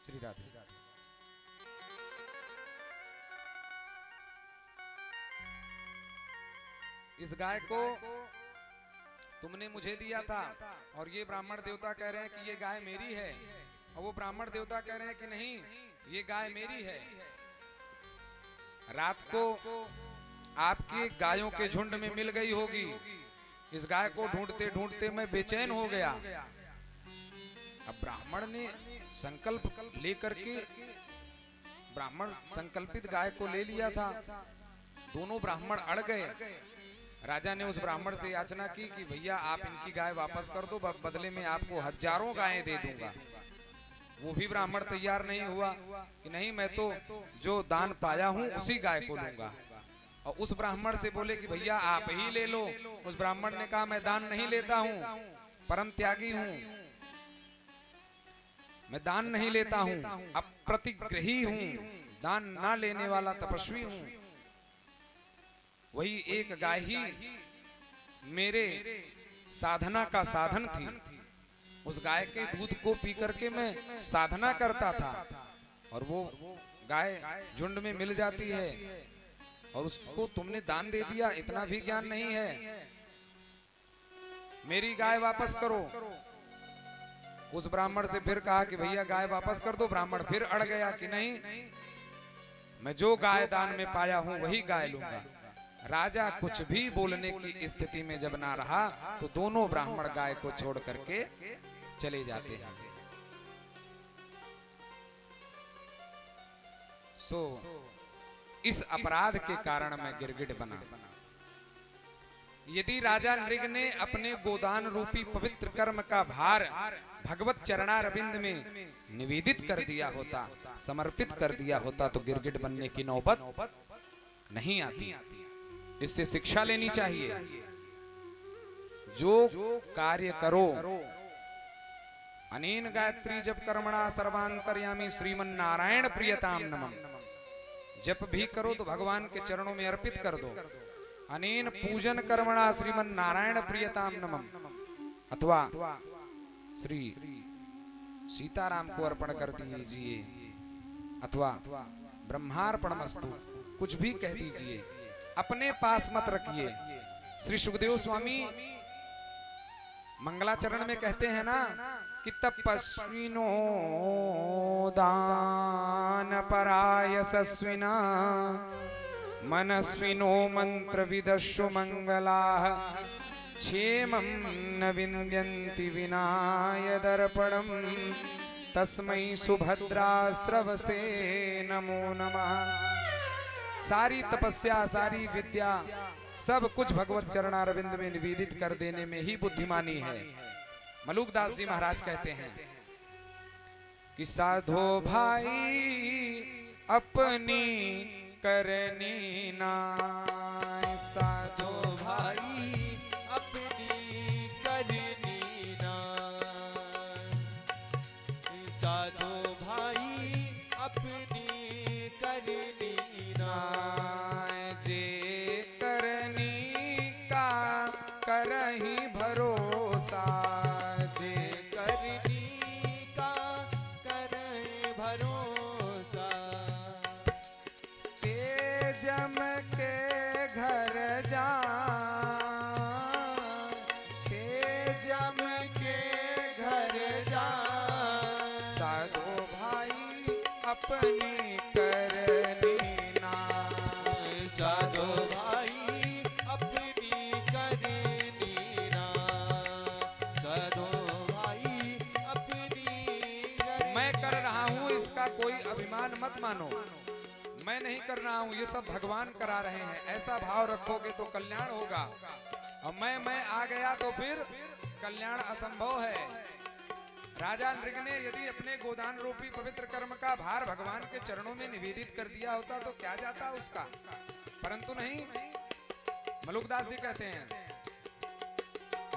श्री राधे। इस गाय को तुमने मुझे दिया था और ये ब्राह्मण देवता कह रहे हैं कि ये गाय मेरी है और वो ब्राह्मण देवता कह रहे हैं कि नहीं, ये गाय मेरी है। रात को आपकी गायों के झुंड में मिल गई होगी। इस गाय को ढूंढते ढूंढते मैं बेचैन हो गया। अब ब्राह्मण ने संकल्प लेकर के ब्राह्मण संकल्पित गाय को ले लिया था। दोनों ब्राह्मण अड़ गए। राजा ने उस ब्राह्मण से याचना की कि भैया आप इनकी गाय वापस कर दो, बदले में आपको हजारों गायें दे दूंगा। वो भी ब्राह्मण तैयार नहीं हुआ कि नहीं, मैं तो जो दान पाया हूं उसी गाय को लूंगा। और उस ब्राह्मण से बोले कि भैया आप ही ले लो। उस ब्राह्मण ने कहा मैं दान नहीं लेता हूं, परम त्यागी हूं, मैं दान नहीं लेता हूं, अप्रतिग्रही हूं, दान ना लेने वाला तपस्वी हूं। वही एक गाय ही मेरे साधना का साधन थी। उस गाय के दूध को पी करके मैं साधना करता था और वो गाय झुंड में मिल जाती है और उसको तुमने दान दे दिया। इतना भी ज्ञान नहीं है। मेरी गाय वापस करो। उस ब्राह्मण से फिर कहा कि भैया गाय वापस कर दो। ब्राह्मण फिर अड़ गया कि नहीं, मैं जो गाय दान में पाया हूं वही गाय लूंगा। राजा कुछ भी बोलने की स्थिति में जब ना रहा तो दोनों ब्राह्मण गाय को छोड़ करके चले जाते हैं। इस अपराध के कारण मैं गिरगिट बना। यदि राजा नृग ने अपने गोदान रूपी पवित्र कर्म का भार भगवत चरणारविंद में निवेदित कर दिया होता, समर्पित कर दिया होता, तो गिरगिट बनने की नौबत नहीं आती। इससे शिक्षा लेनी चाहिए। जो कार्य करो, अनेन गायत्री जप कर्मणा सर्वांतर्यामी श्रीमन नारायण प्रियताम नमः। जप भी करो तो भगवान के चरणों में अर्पित कर दो। अनेन पूजन कर्मणा श्रीमन नारायण प्रियताम नमः, अथवा श्री सीताराम को अर्पण कर दीजिए, अथवा ब्रह्मार्पणमस्तु, कुछ भी कह दीजिए, अपने पास मत रखिए। श्री सुखदेव स्वामी मंगलाचरण में कहते हैं ना कि तपस्विनो दान परायसस्विना मनस्विनो मंत्र विदस्सु मंगलाः क्षेमं न विन्द्यन्ति विनाय दर्पणं तस्मै सुभद्रास्रवसे नमो नमः। सारी तपस्या, सारी विद्या, सब कुछ भगवत चरणारविंद में निवेदित कर देने में ही बुद्धिमानी है। मलुकदास जी महाराज कहते हैं कि साधो भाई अपनी करनी नाय, साधो भाई अपनी करनी नाय, साधो भाई अपनी करनी नाय, जे करनी का करही भरोसा, जे करनी का करे भरोसा, ते जम के घर जा, ते जम के घर जा, साधो भाई अपनी करनी नाय, साधो भाई अपनी करनी नाय, साधो भाई अपनी करनी। मैं कर रहा हूं इसका कोई अभिमान मत मानो। मैं नहीं कर रहा हूं, ये सब भगवान करा रहे हैं, ऐसा भाव रखोगे तो कल्याण होगा। और मैं आ गया तो फिर कल्याण असंभव है। राजा नृग ने यदि अपने गोदान रूपी पवित्र कर्म का भार भगवान के चरणों में निवेदित कर दिया होता तो क्या जाता उसका, परंतु नहीं। मलुकदास जी कहते हैं,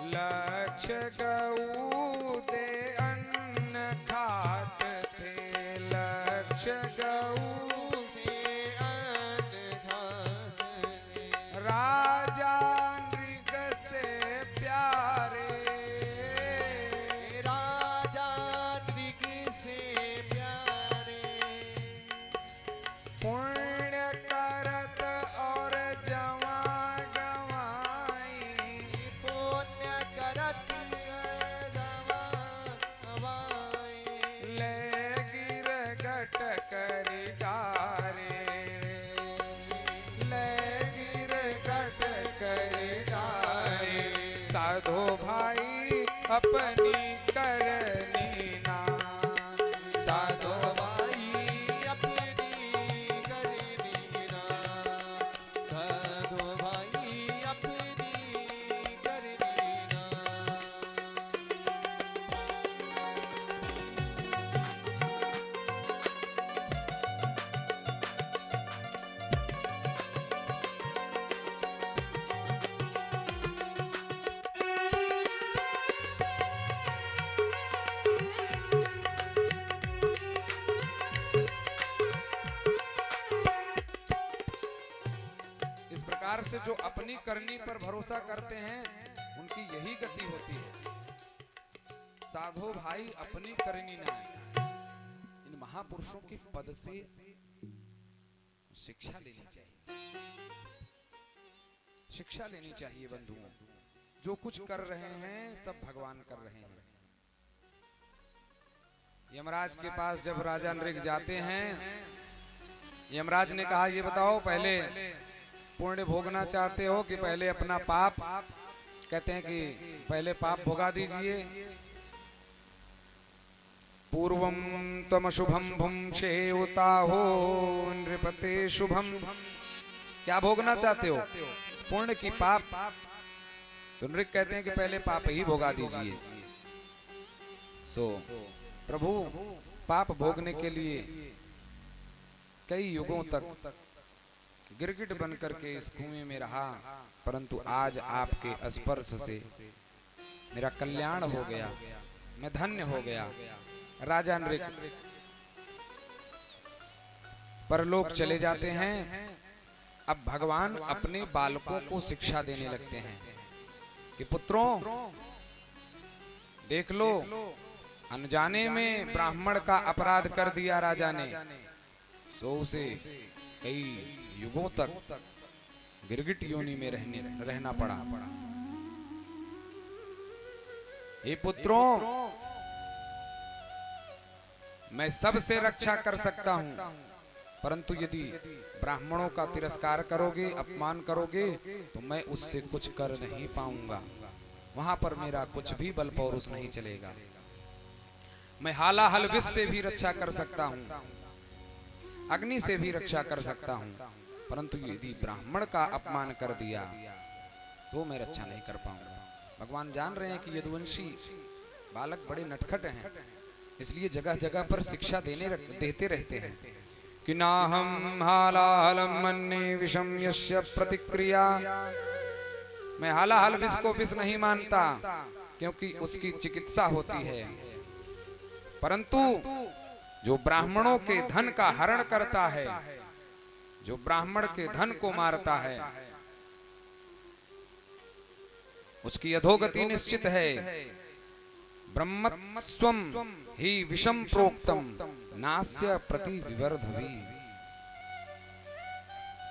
लक्ष्य गऊ दे अन्न खात थे, लक्ष्य गऊ दे अन्न खात थे, राजा नृग से प्यारे, राजा नृग से प्यारे, पुण्य करत और जवा गवाई, पुण्य करत गवाई, ले गिर घट कर डारे, ले गिर घट कर डारे, साधो भाई अपनी करनी ना, साधो भाई अपनी करनी ना, साधो भाई अपनी करनी ना। इस प्रकार से जो अपनी करनी पर भरोसा करते हैं उनकी यही गति होती है। साधो भाई अपनी करनी ना, इन महापुरुषों के पद से शिक्षा लेनी चाहिए, शिक्षा लेनी चाहिए बंधुओं। जो कुछ कर रहे हैं सब भगवान कर रहे हैं। यमराज के पास जब राजा नृग जाते हैं, यमराज ने कहा, ये बताओ पहले पुण्य भोगना चाहते हो कि पहले अपना पाप? कहते हैं कि पहले पाप भोगा दीजिए। पूर्वम तम शुभम भुंक्षे उताहो नृपते शुभम। क्या भोगना चाहते हो, पुण्य की पाप? तो नृग कहते हैं कि पहले पाप ही भोगा दीजिए। सो प्रभु पाप भोगने के लिए कई युगों तक गिरगिट बनकर के इस कुएं में रहा, परंतु आज आपके स्पर्श से मेरा कल्याण हो गया, मैं धन्य हो गया। राजा नृग परलोक चले जाते हैं। अब भगवान अपने बालकों को शिक्षा देने लगते हैं कि पुत्रों देख लो, अनजाने में ब्राह्मण का अपराध कर दिया राजा ने, सो उसे कई युगों तक गिरगिट योनि में रहना पड़ा। हे पुत्रों, मैं सबसे रक्षा कर सकता हूं, परंतु यदि ब्राह्मणों का तिरस्कार करोगे, अपमान करोगे, तो मैं उससे कुछ कर नहीं पाऊंगा। वहां पर मेरा कुछ भी बल पौरुष नहीं चलेगा। मैं हालाहल विष से भी रक्षा कर सकता हूं, अग्नि से भी रक्षा कर सकता हूं, परंतु यदि ब्राह्मण का अपमान कर दिया तो मैं रक्षा नहीं कर पाऊंगा। भगवान जान रहे हैं कि यदुवंशी बालक बड़े नटखट हैं, इसलिए जगह जगह पर शिक्षा देते रहते हैं कि नाहम हालाहलम मन्ये विषम यस्य प्रतिक्रिया। मैं हालाहल विष को विष नहीं मानता, क्योंकि उसकी चिकित्सा होती है, परंतु जो ब्राह्मणों के धन का हरण करता है, जो ब्राह्मण के धन को मारता है, उसकी अधोगति निश्चित है। ब्रह्मत्वम ही विषम प्रोक्तम नास्य प्रति विवर्धवी।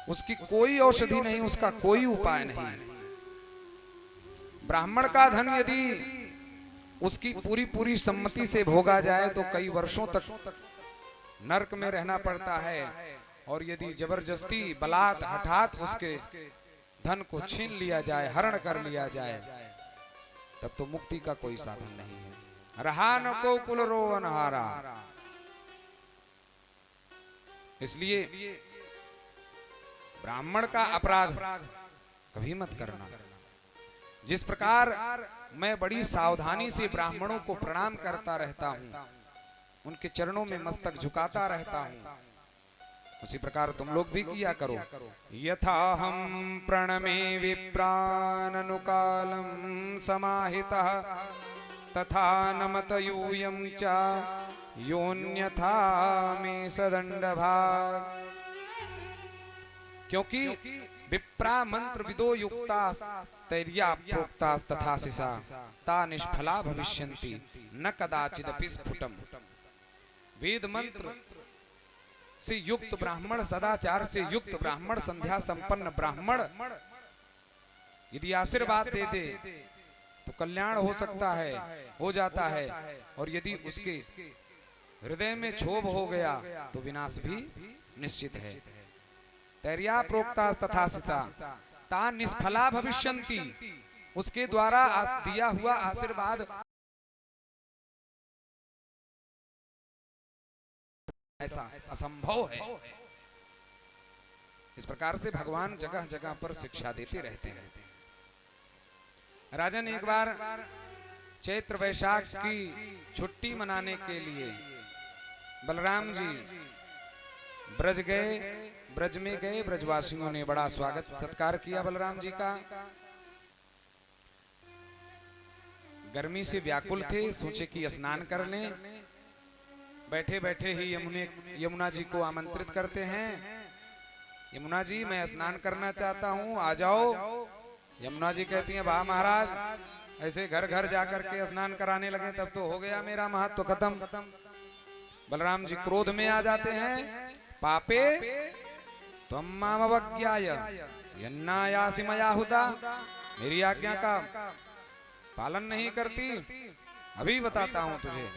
उसकी कोई औषधि नहीं, उसका कोई उपाय नहीं। ब्राह्मण का धन यदि उसकी पूरी पूरी सम्मति से भोगा जाए तो कई वर्षों तक नरक में रहना पड़ता है, और यदि जबरदस्ती बलात् हठात उसके धन को छीन लिया जाए, हरण कर लिया जाए, तब तो मुक्ति का कोई साधन नहीं है। रहा न को कुल रो अनहारा। इसलिए ब्राह्मण का अपराध कभी मत करना। जिस प्रकार मैं बड़ी सावधानी से ब्राह्मणों को प्रणाम करता रहता हूँ, उनके चरणों में मस्तक झुकाता रहता हूँ, उसी प्रकार तुम लोग भी किया करो। यथा हम प्रणमे विप्राननुकालम समाहितः तथा नमत यूयं च योन्यथा मे सदंडभाग। क्योंकि विप्रा मंत्र विदो युक्तास तैर्या प्रोक्तास तथा सिसा ता निष्फला भविष्यन्ति न कदाचिदपि स्फुटम। वेद मंत्र से युक्त ब्राह्मण, सदाचार से युक्त ब्राह्मण, संध्या संपन्न ब्राह्मण यदि आशीर्वाद दे दे तो कल्याण हो सकता है, हो जाता है, और यदि उसके हृदय में क्षोभ हो गया तो विनाश भी निश्चित है। तैर्या प्रोक्ता तथा सिता ता निष्फला भविष्यन्ति, उसके द्वारा दिया हुआ आशीर्वाद ऐसा असंभव है। इस प्रकार से भगवान जगह जगह पर शिक्षा देते रहते हैं। राजन एक बार चैत्र वैशाख की छुट्टी मनाने के लिए बलराम जी ब्रज गए, ब्रज में गए। ब्रजवासियों ने बड़ा स्वागत सत्कार किया बलराम जी का। गर्मी से व्याकुल थे, सोचे कि स्नान कर लें। बैठे बैठे ही यमुना जी को आमंत्रित करते हैं, यमुना जी मैं स्नान करना चाहता हूँ, आ जाओ। यमुना जी कहती हैं वाह महाराज, ऐसे घर घर जाकर के स्नान कराने लगे तब तो हो गया मेरा महत्व खत्म। बलराम जी क्रोध में आ जाते हैं, पापे त्वं माम अवज्ञाय यन्नायासि मया हुता, मेरी आज्ञा का पालन नहीं करती, अभी बताता हूं तुझे।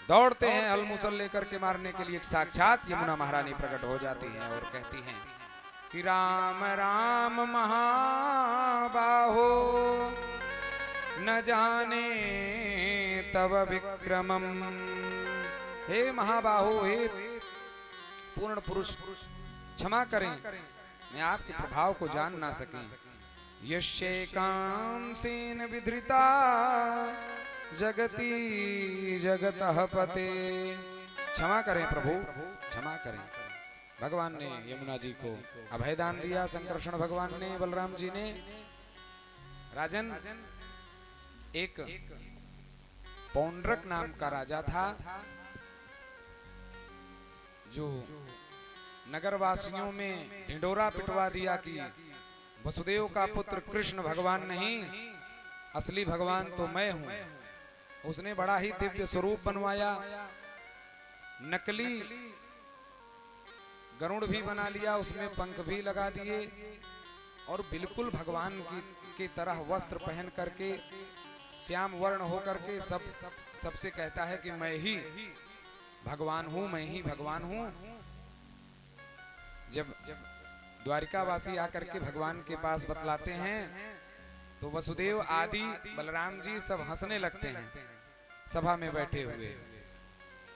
दौड़ते हैं अलमुसल लेकर के मारने के लिए। साक्षात यमुना महारानी प्रकट हो जाती हैं और कहती हैं कि राम राम महाबाहो न जाने तव विक्रमम। हे महाबाहो, हे पूर्ण पुरुष, क्षमा करें, मैं आपके प्रभाव को जान ना सकी। यश्चैकांसेन विधृता जगती जगतः पते। क्षमा करें प्रभु, क्षमा करें। भगवान ने यमुना जी को अभयदान दिया, संकर्षण भगवान ने, बलराम जी ने। राजन, एक पौंड्रक नाम का राजा था जो नगरवासियों में ढिंडोरा पिटवा दिया कि वसुदेव का पुत्र कृष्ण भगवान नहीं, असली भगवान तो मैं हूं। उसने बड़ा ही दिव्य स्वरूप बनवाया, नकली गरुड़ भी बना लिया, उसमें पंख भी लगा दिए और बिल्कुल भगवान की तरह वस्त्र पहन करके श्याम वर्ण होकर के सबसे कहता है कि मैं ही भगवान हूं, मैं ही भगवान हूं। जब द्वारिकावासी आकर के भगवान के पास बतलाते हैं तो वसुदेव आदि बलराम जी सब हंसने लगते हैं सभा में बैठे हुए।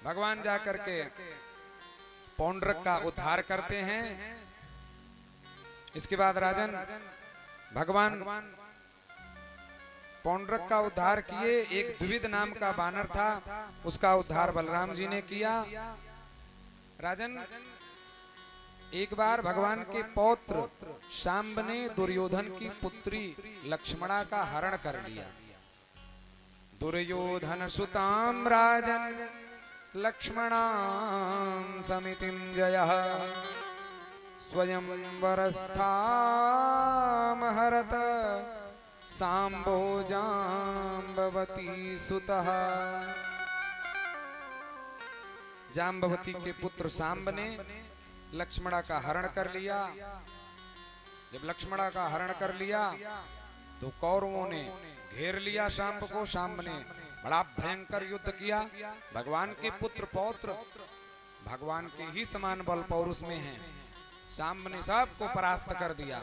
भगवान जाकर के पौंड्रक का उद्धार करते हैं। इसके बाद राजन भगवान पौंड्रक का उद्धार किए। एक द्विविध नाम का बानर था, उसका उद्धार बलराम जी ने किया। राजन, एक बार भगवान के पौत्र शांब ने दुर्योधन की पुत्री लक्ष्मणा का हरण कर लिया। दुर्योधन सुताम राजन लक्ष्मणां समितिं जयः स्वयं वरस्थाम हरत सांबो जाम्बवती सुतः। जाम्बवती के पुत्र सांब ने लक्ष्मणा का हरण कर लिया। जब लक्ष्मणा का हरण कर लिया तो कौरवों ने घेर लिया शांब को। शांब ने बड़ा भयंकर युद्ध किया। भगवान के पुत्र पौत्र भगवान के ही समान बल पौरुष में हैं। शांब ने सबको परास्त कर दिया।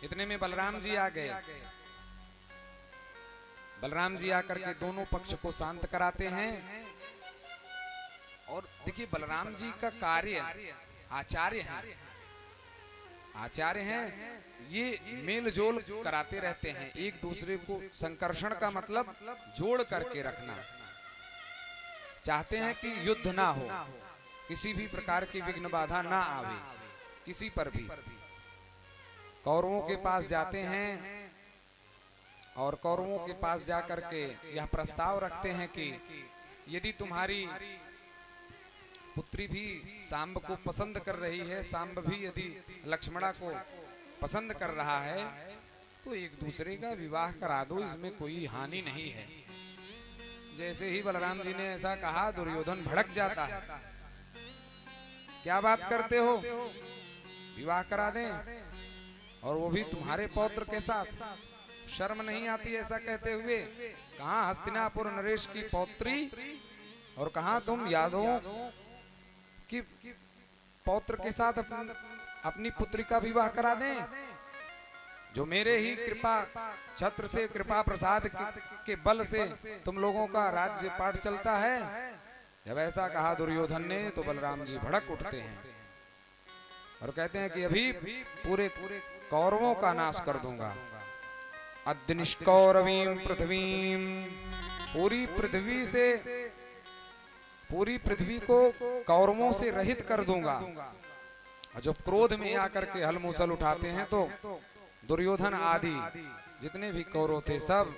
इतने में बलराम जी आ गए। बलराम जी आकर के दोनों पक्ष को शांत कराते हैं। और देखिए बलराम जी का कार्य आचार्य है। आचार्य हैं, ये मेल जोल कराते रहते हैं, एक दूसरे को संकर्षण का मतलब जोड़ करके रखना। चाहते हैं कि युद्ध ना हो, किसी भी प्रकार की विघ्न बाधा ना आवे किसी पर भी। कौरवों के पास जाते हैं और कौरवों के पास जाकर के यह प्रस्ताव रखते हैं कि यदि तुम्हारी पुत्री भी सांब को पसंद कर रही है, सांब भी यदि लक्ष्मणा को पसंद कर रहा है, तो एक दूसरे का विवाह करा दो, इसमें कोई हानि नहीं है। जैसे ही बलराम जी ने ऐसा कहा, दुर्योधन भड़क जाता है। क्या बात करते हो, विवाह करा दें, और वो भी तुम्हारे पौत्र के साथ? शर्म नहीं आती ऐसा कहते हुए? कहाँ हस्तिनापुर नरेश की पौत्री और कहाँ तुम यादवों की पौत्र के साथ अपनी पुत्री का विवाह करा दें? जो मेरे ही कृपा छत्र से, कृपा प्रसाद के बल से तुम लोगों का राज्य पाठ चलता है। जब ऐसा कहा दुर्योधन ने, तो बलराम जी भड़क उठते हैं और कहते हैं कि अभी पूरे कौरवों का नाश कर दूंगा। अद्य निष्कौरवीं पृथ्वीं, पूरी पृथ्वी को कौरवों से रहित कर दूंगा। और जब क्रोध में आकर के हल मूसल उठाते हैं, तो दुर्योधन आदि जितने भी कौरव थे सब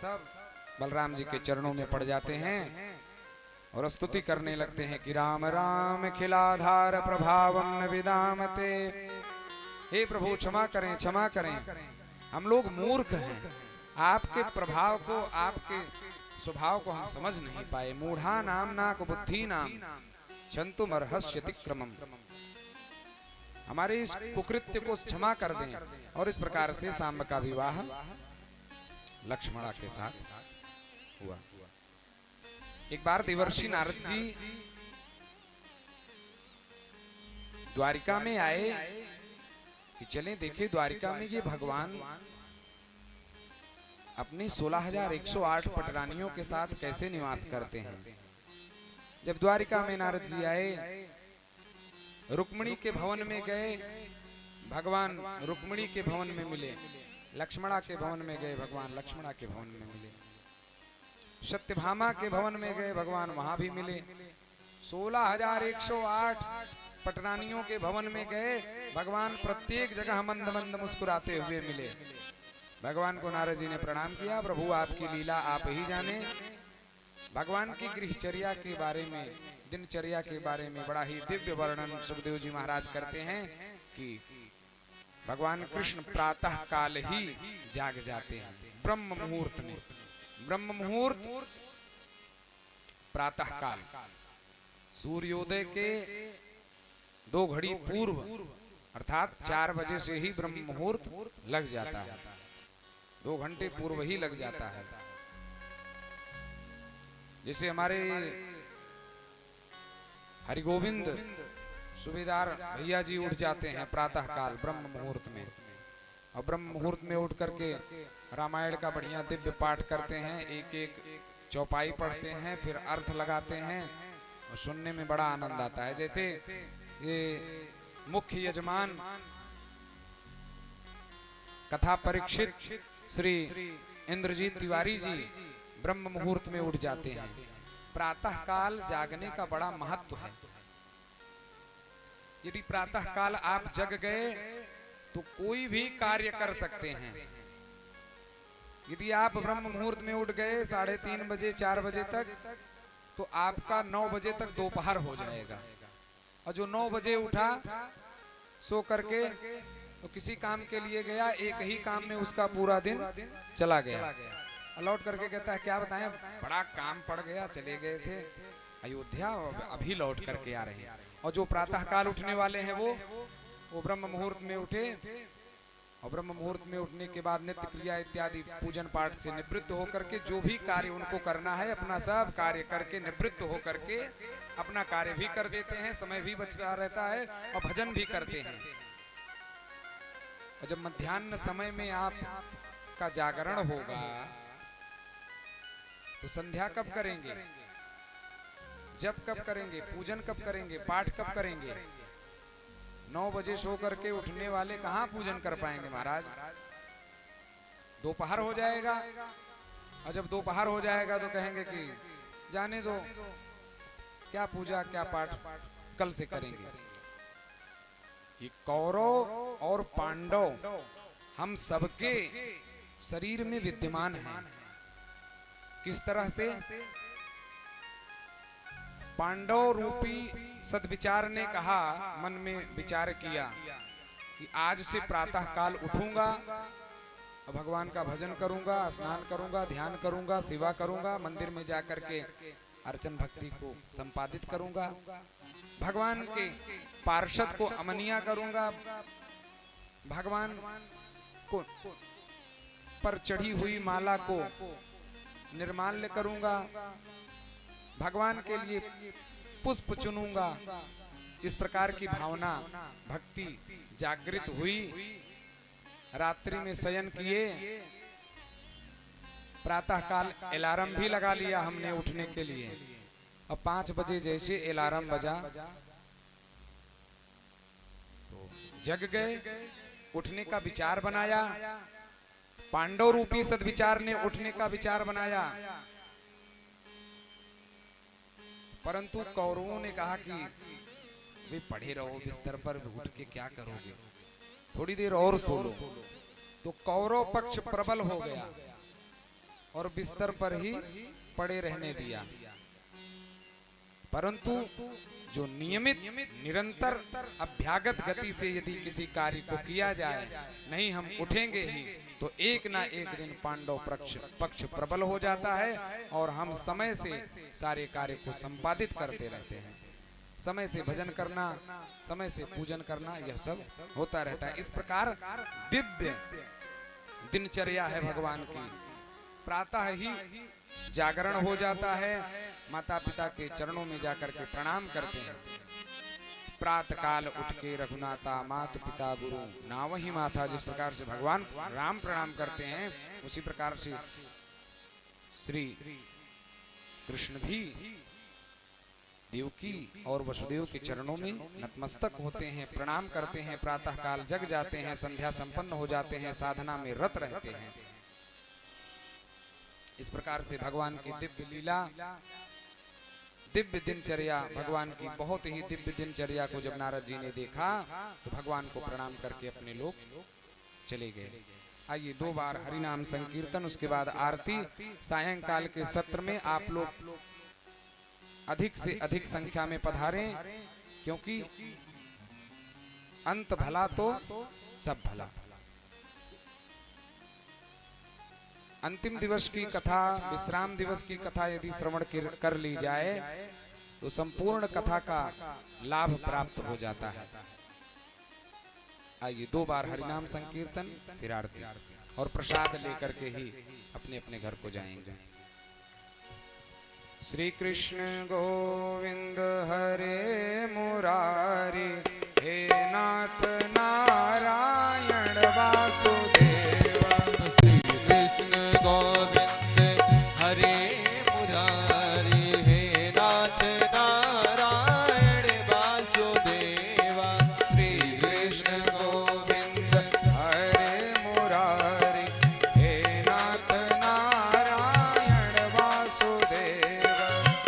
बलराम जी के चरणों में पड़ जाते हैं और स्तुति करने लगते हैं कि राम राम खिलाधार प्रभावम न विदामते। हे प्रभु क्षमा करें, क्षमा करें, हम लोग मूर्ख हैं, आपके प्रभाव को, आपके स्वभाव को हम समझ नहीं पाए। मूढ़ा नाम नाक बुद्धि नाम छंतुम अर्हस्यति क्रमम, हमारे इस कुकृत्य को क्षमा कर दें। और इस प्रकार से सांब का विवाह लक्ष्मणा के साथ हुआ। एक बार देवर्षि नारद जी द्वारिका में आए कि चलें देखें द्वारिका में ये भगवान अपनी 16,108 पटरानियों के साथ कैसे निवास करते हैं। जब द्वारिका में नारद जी आए, रुक्मिणी के भवन में गए, भगवान रुक्मिणी के भवन में मिले। लक्ष्मणा के भवन में गए, भगवान लक्ष्मणा के भवन में मिले। सत्यभामा के भवन में गए, भगवान वहां भी मिले। 16,108 पटरानियों के भवन में गए, भगवान प्रत्येक जगह मंद मंद मुस्कुराते हुए मिले। भगवान को नारद जी ने प्रणाम किया। प्रभु आपकी लीला आप ही जाने। भगवान की गृहचर्या के बारे में, दिनचर्या के बारे में बड़ा ही दिव्य वर्णन सुखदेव जी महाराज करते हैं कि भगवान कृष्ण प्रातः काल ही जाग जाते हैं, ब्रह्म मुहूर्त में। ब्रह्म मुहूर्त प्रातः काल, सूर्योदय के 2 घड़ी पूर्व अर्थात 4 बजे से ही ब्रह्म मुहूर्त लग जाता है, 2 घंटे पूर्व ही लग जाता है। जैसे हमारे हरिगोविंद सूबेदार भैया जी उठ जाते हैं प्रातः काल ब्रह्म मुहूर्त में, और ब्रह्म मुहूर्त में उठ करके रामायण का बढ़िया दिव्य पाठ करते हैं, एक एक चौपाई पढ़ते हैं, फिर अर्थ लगाते हैं और सुनने में बड़ा आनंद आता है। जैसे ये मुख्य यजमान कथा परीक्षित श्री इंद्रजीत तिवारी जी ब्रह्म मुहूर्त में उठ जाते हैं। प्रातः काल जागने का बड़ा महत्व है। यदि प्रातः काल आप जग गए तो कोई भी कार्य कर सकते हैं। यदि आप ब्रह्म मुहूर्त में उठ गए 3:30 बजे 4 बजे तक, तो आपका 9 बजे तक दोपहर हो जाएगा। और जो 9 बजे उठा सो करके तो किसी काम के लिए गया, एक ही काम में उसका पूरा दिन चला गया। लौट करके कहता है क्या बताएं, बड़ा काम पड़ गया, चले गए थे अयोध्या और अभी लौट करके आ रहे हैं। और जो प्रातः काल उठने वाले हैं वो ब्रह्म मुहूर्त में उठे, और ब्रह्म मुहूर्त में उठने के बाद नित्य क्रिया इत्यादि पूजन पाठ से निवृत्त होकर के जो भी कार्य उनको करना है अपना सब कार्य करके निवृत्त होकर के अपना कार्य भी कर देते हैं, समय भी बचता रहता है और भजन भी करते हैं। और जब मध्याह्न समय में आपका जागरण होगा तो संध्या कब करेंगे, जब कब करेंगे, पूजन कब करेंगे, पाठ कब करेंगे, 9 बजे सो करके उठने वाले कहाँ पूजन कर पाएंगे महाराज। दोपहर हो जाएगा, और जब दोपहर हो जाएगा तो कहेंगे कि जाने दो, क्या पूजा क्या पाठ कल से करेंगे। ये कौरव और पांडव हम सबके शरीर में विद्यमान हैं। किस तरह से? पांडव रूपी सद्विचार ने कहा, मन में विचार किया कि आज से प्रातः काल उठूंगा और भगवान का भजन करूंगा, स्नान करूंगा, ध्यान करूंगा, सेवा करूंगा, मंदिर में जाकर के अर्चन भक्ति को संपादित करूंगा, भगवान के पार्षद को अमनिया करूंगा, भगवान को पर चढ़ी हुई माला को निर्माल्य करूंगा, भगवान के लिए पुष्प चुनूंगा। इस प्रकार की भावना भक्ति जागृत हुई। रात्रि में शयन किए, प्रातः काल अलार्म भी लगा लिया हमने उठने के लिए। अब 5 बजे जैसे अलार्म बजा तो जग गए, उठने का विचार बनाया। पांडव रूपी सद्विचार ने उठने का विचार बनाया, परंतु कौरवों ने कहा कि वे पढ़े रहो बिस्तर पर, उठ के क्या करोगे, थोड़ी देर और सो लो। तो कौरव पक्ष प्रबल हो गया और बिस्तर पर ही पड़े रहने दिया। परंतु जो नियमित निरंतर अभ्यागत गति से यदि किसी कार्य को किया जाए, नहीं हम उठेंगे ही, तो एक ना एक दिन पांडव पक्ष प्रबल हो जाता है और हम समय से सारे कार्य को संपादित करते रहते हैं। समय से भजन करना, समय से पूजन करना, यह सब होता रहता है। इस प्रकार दिव्य दिनचर्या है भगवान की। प्रातः ही जागरण हो जाता है, माता पिता के चरणों में जाकर के प्रणाम करते हैं। प्रातः काल उठ के रघुनाथा मात पिता गुरु नावहि माथा, जिस प्रकार से भगवान राम प्रणाम करते हैं, उसी प्रकार से श्री कृष्ण भी देवकी और वसुदेव के चरणों में नतमस्तक होते हैं, प्रणाम करते हैं। प्रातः काल जग जाते हैं, संध्या संपन्न हो जाते हैं, साधना में रत रहते हैं। इस प्रकार से भगवान की दिव्य लीला, दिव्य दिनचर्या, भगवान की बहुत ही दिव्य दिनचर्या को जब नारद जी ने देखा तो भगवान को प्रणाम करके अपने लोग चले गए। आइए 2 बार हरिनाम संकीर्तन, उसके बाद आरती। सायंकाल के सत्र में आप लोग अधिक से अधिक संख्या में पधारें, क्योंकि अंत भला तो सब भला। अंतिम दिवस की कथा, विश्राम दिवस की कथा यदि श्रवण कर ली जाए तो संपूर्ण कथा का लाभ प्राप्त हो जाता है। आइए 2 बार हरिनाम संकीर्तन, फिर आरती, और प्रसाद लेकर के ही अपने अपने घर को जाएंगे। श्री कृष्ण गोविंद हरे मुरारी, हे नाथ नारायण वासुदेवा। श्री कृष्ण गोविंद हरे मुरारी, हे नाथ नारायण वासुदेवा। श्री कृष्ण गोविंद हरे मुरारी, हे नाथ नारायण वासुदेवा।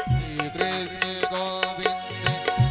श्री कृष्ण गोविंद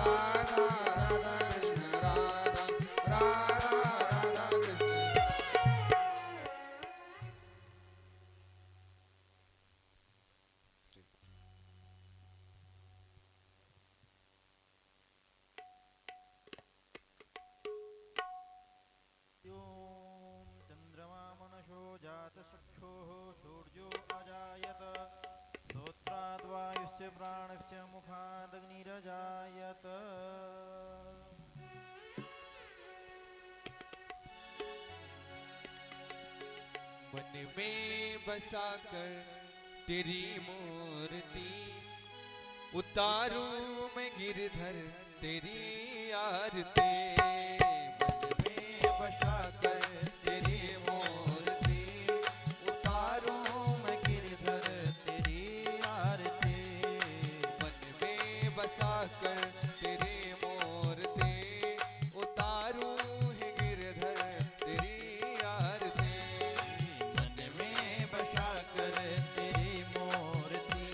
राधा राधा कृष्ण राधा राधा राधा कृष्ण ॐ चन्द्रमा मनशो जातचक्षुः सूर्यो अजायत श्रोत्राद्वायुश्च प्राणश्च मुखादग्निरजायत मन में बसाकर तेरी मूर्ति उतारूं मैं गिरधर तेरी आरती मन में बसाकर तेरी मूर्ति उतारूं मैं गिरधर तेरी आरती मन में बसाकर तेरी मूर्ति उतारूं है गिरधर तेरी आरती मन में बसाकर तेरी मूर्ति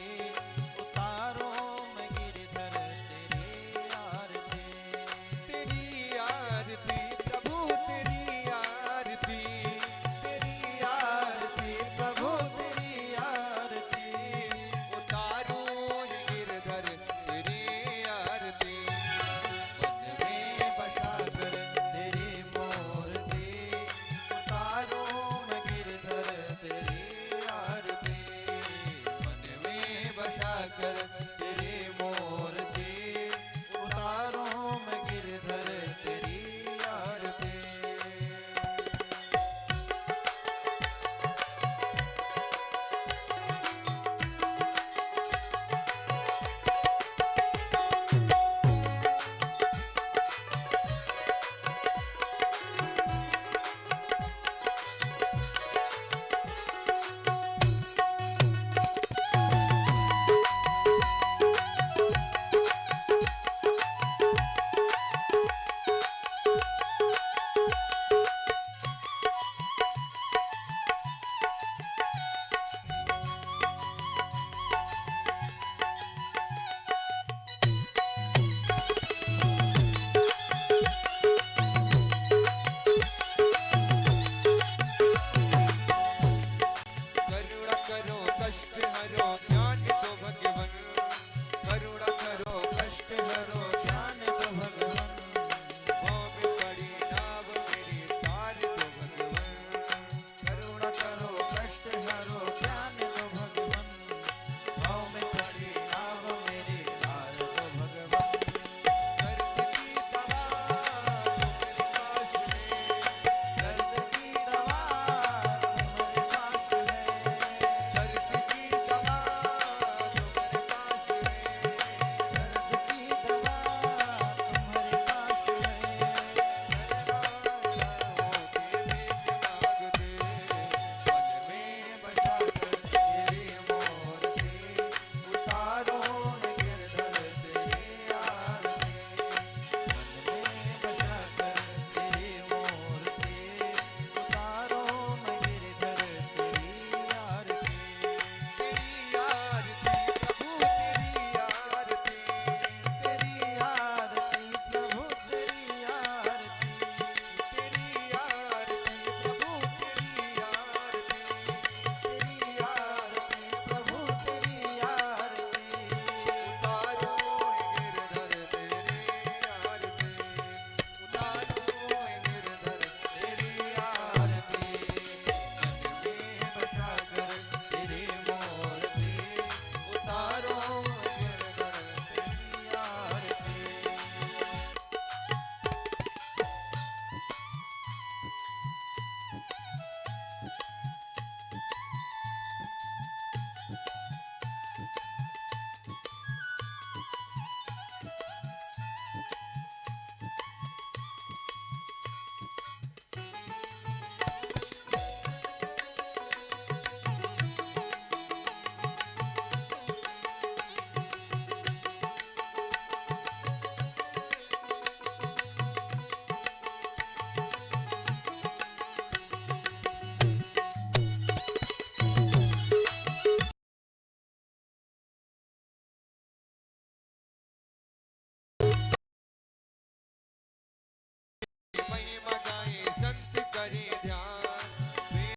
उतारो मैं गिरधर तेरी आरती तेरी आरती प्रभु तेरी आरती प्रभु तेरी आरती उतारूं है गिरधर तेरी आरती मन में बसाकर तेरी मूर्ति उतारो मैं गिरधर तेरी आरती मन में बसाकर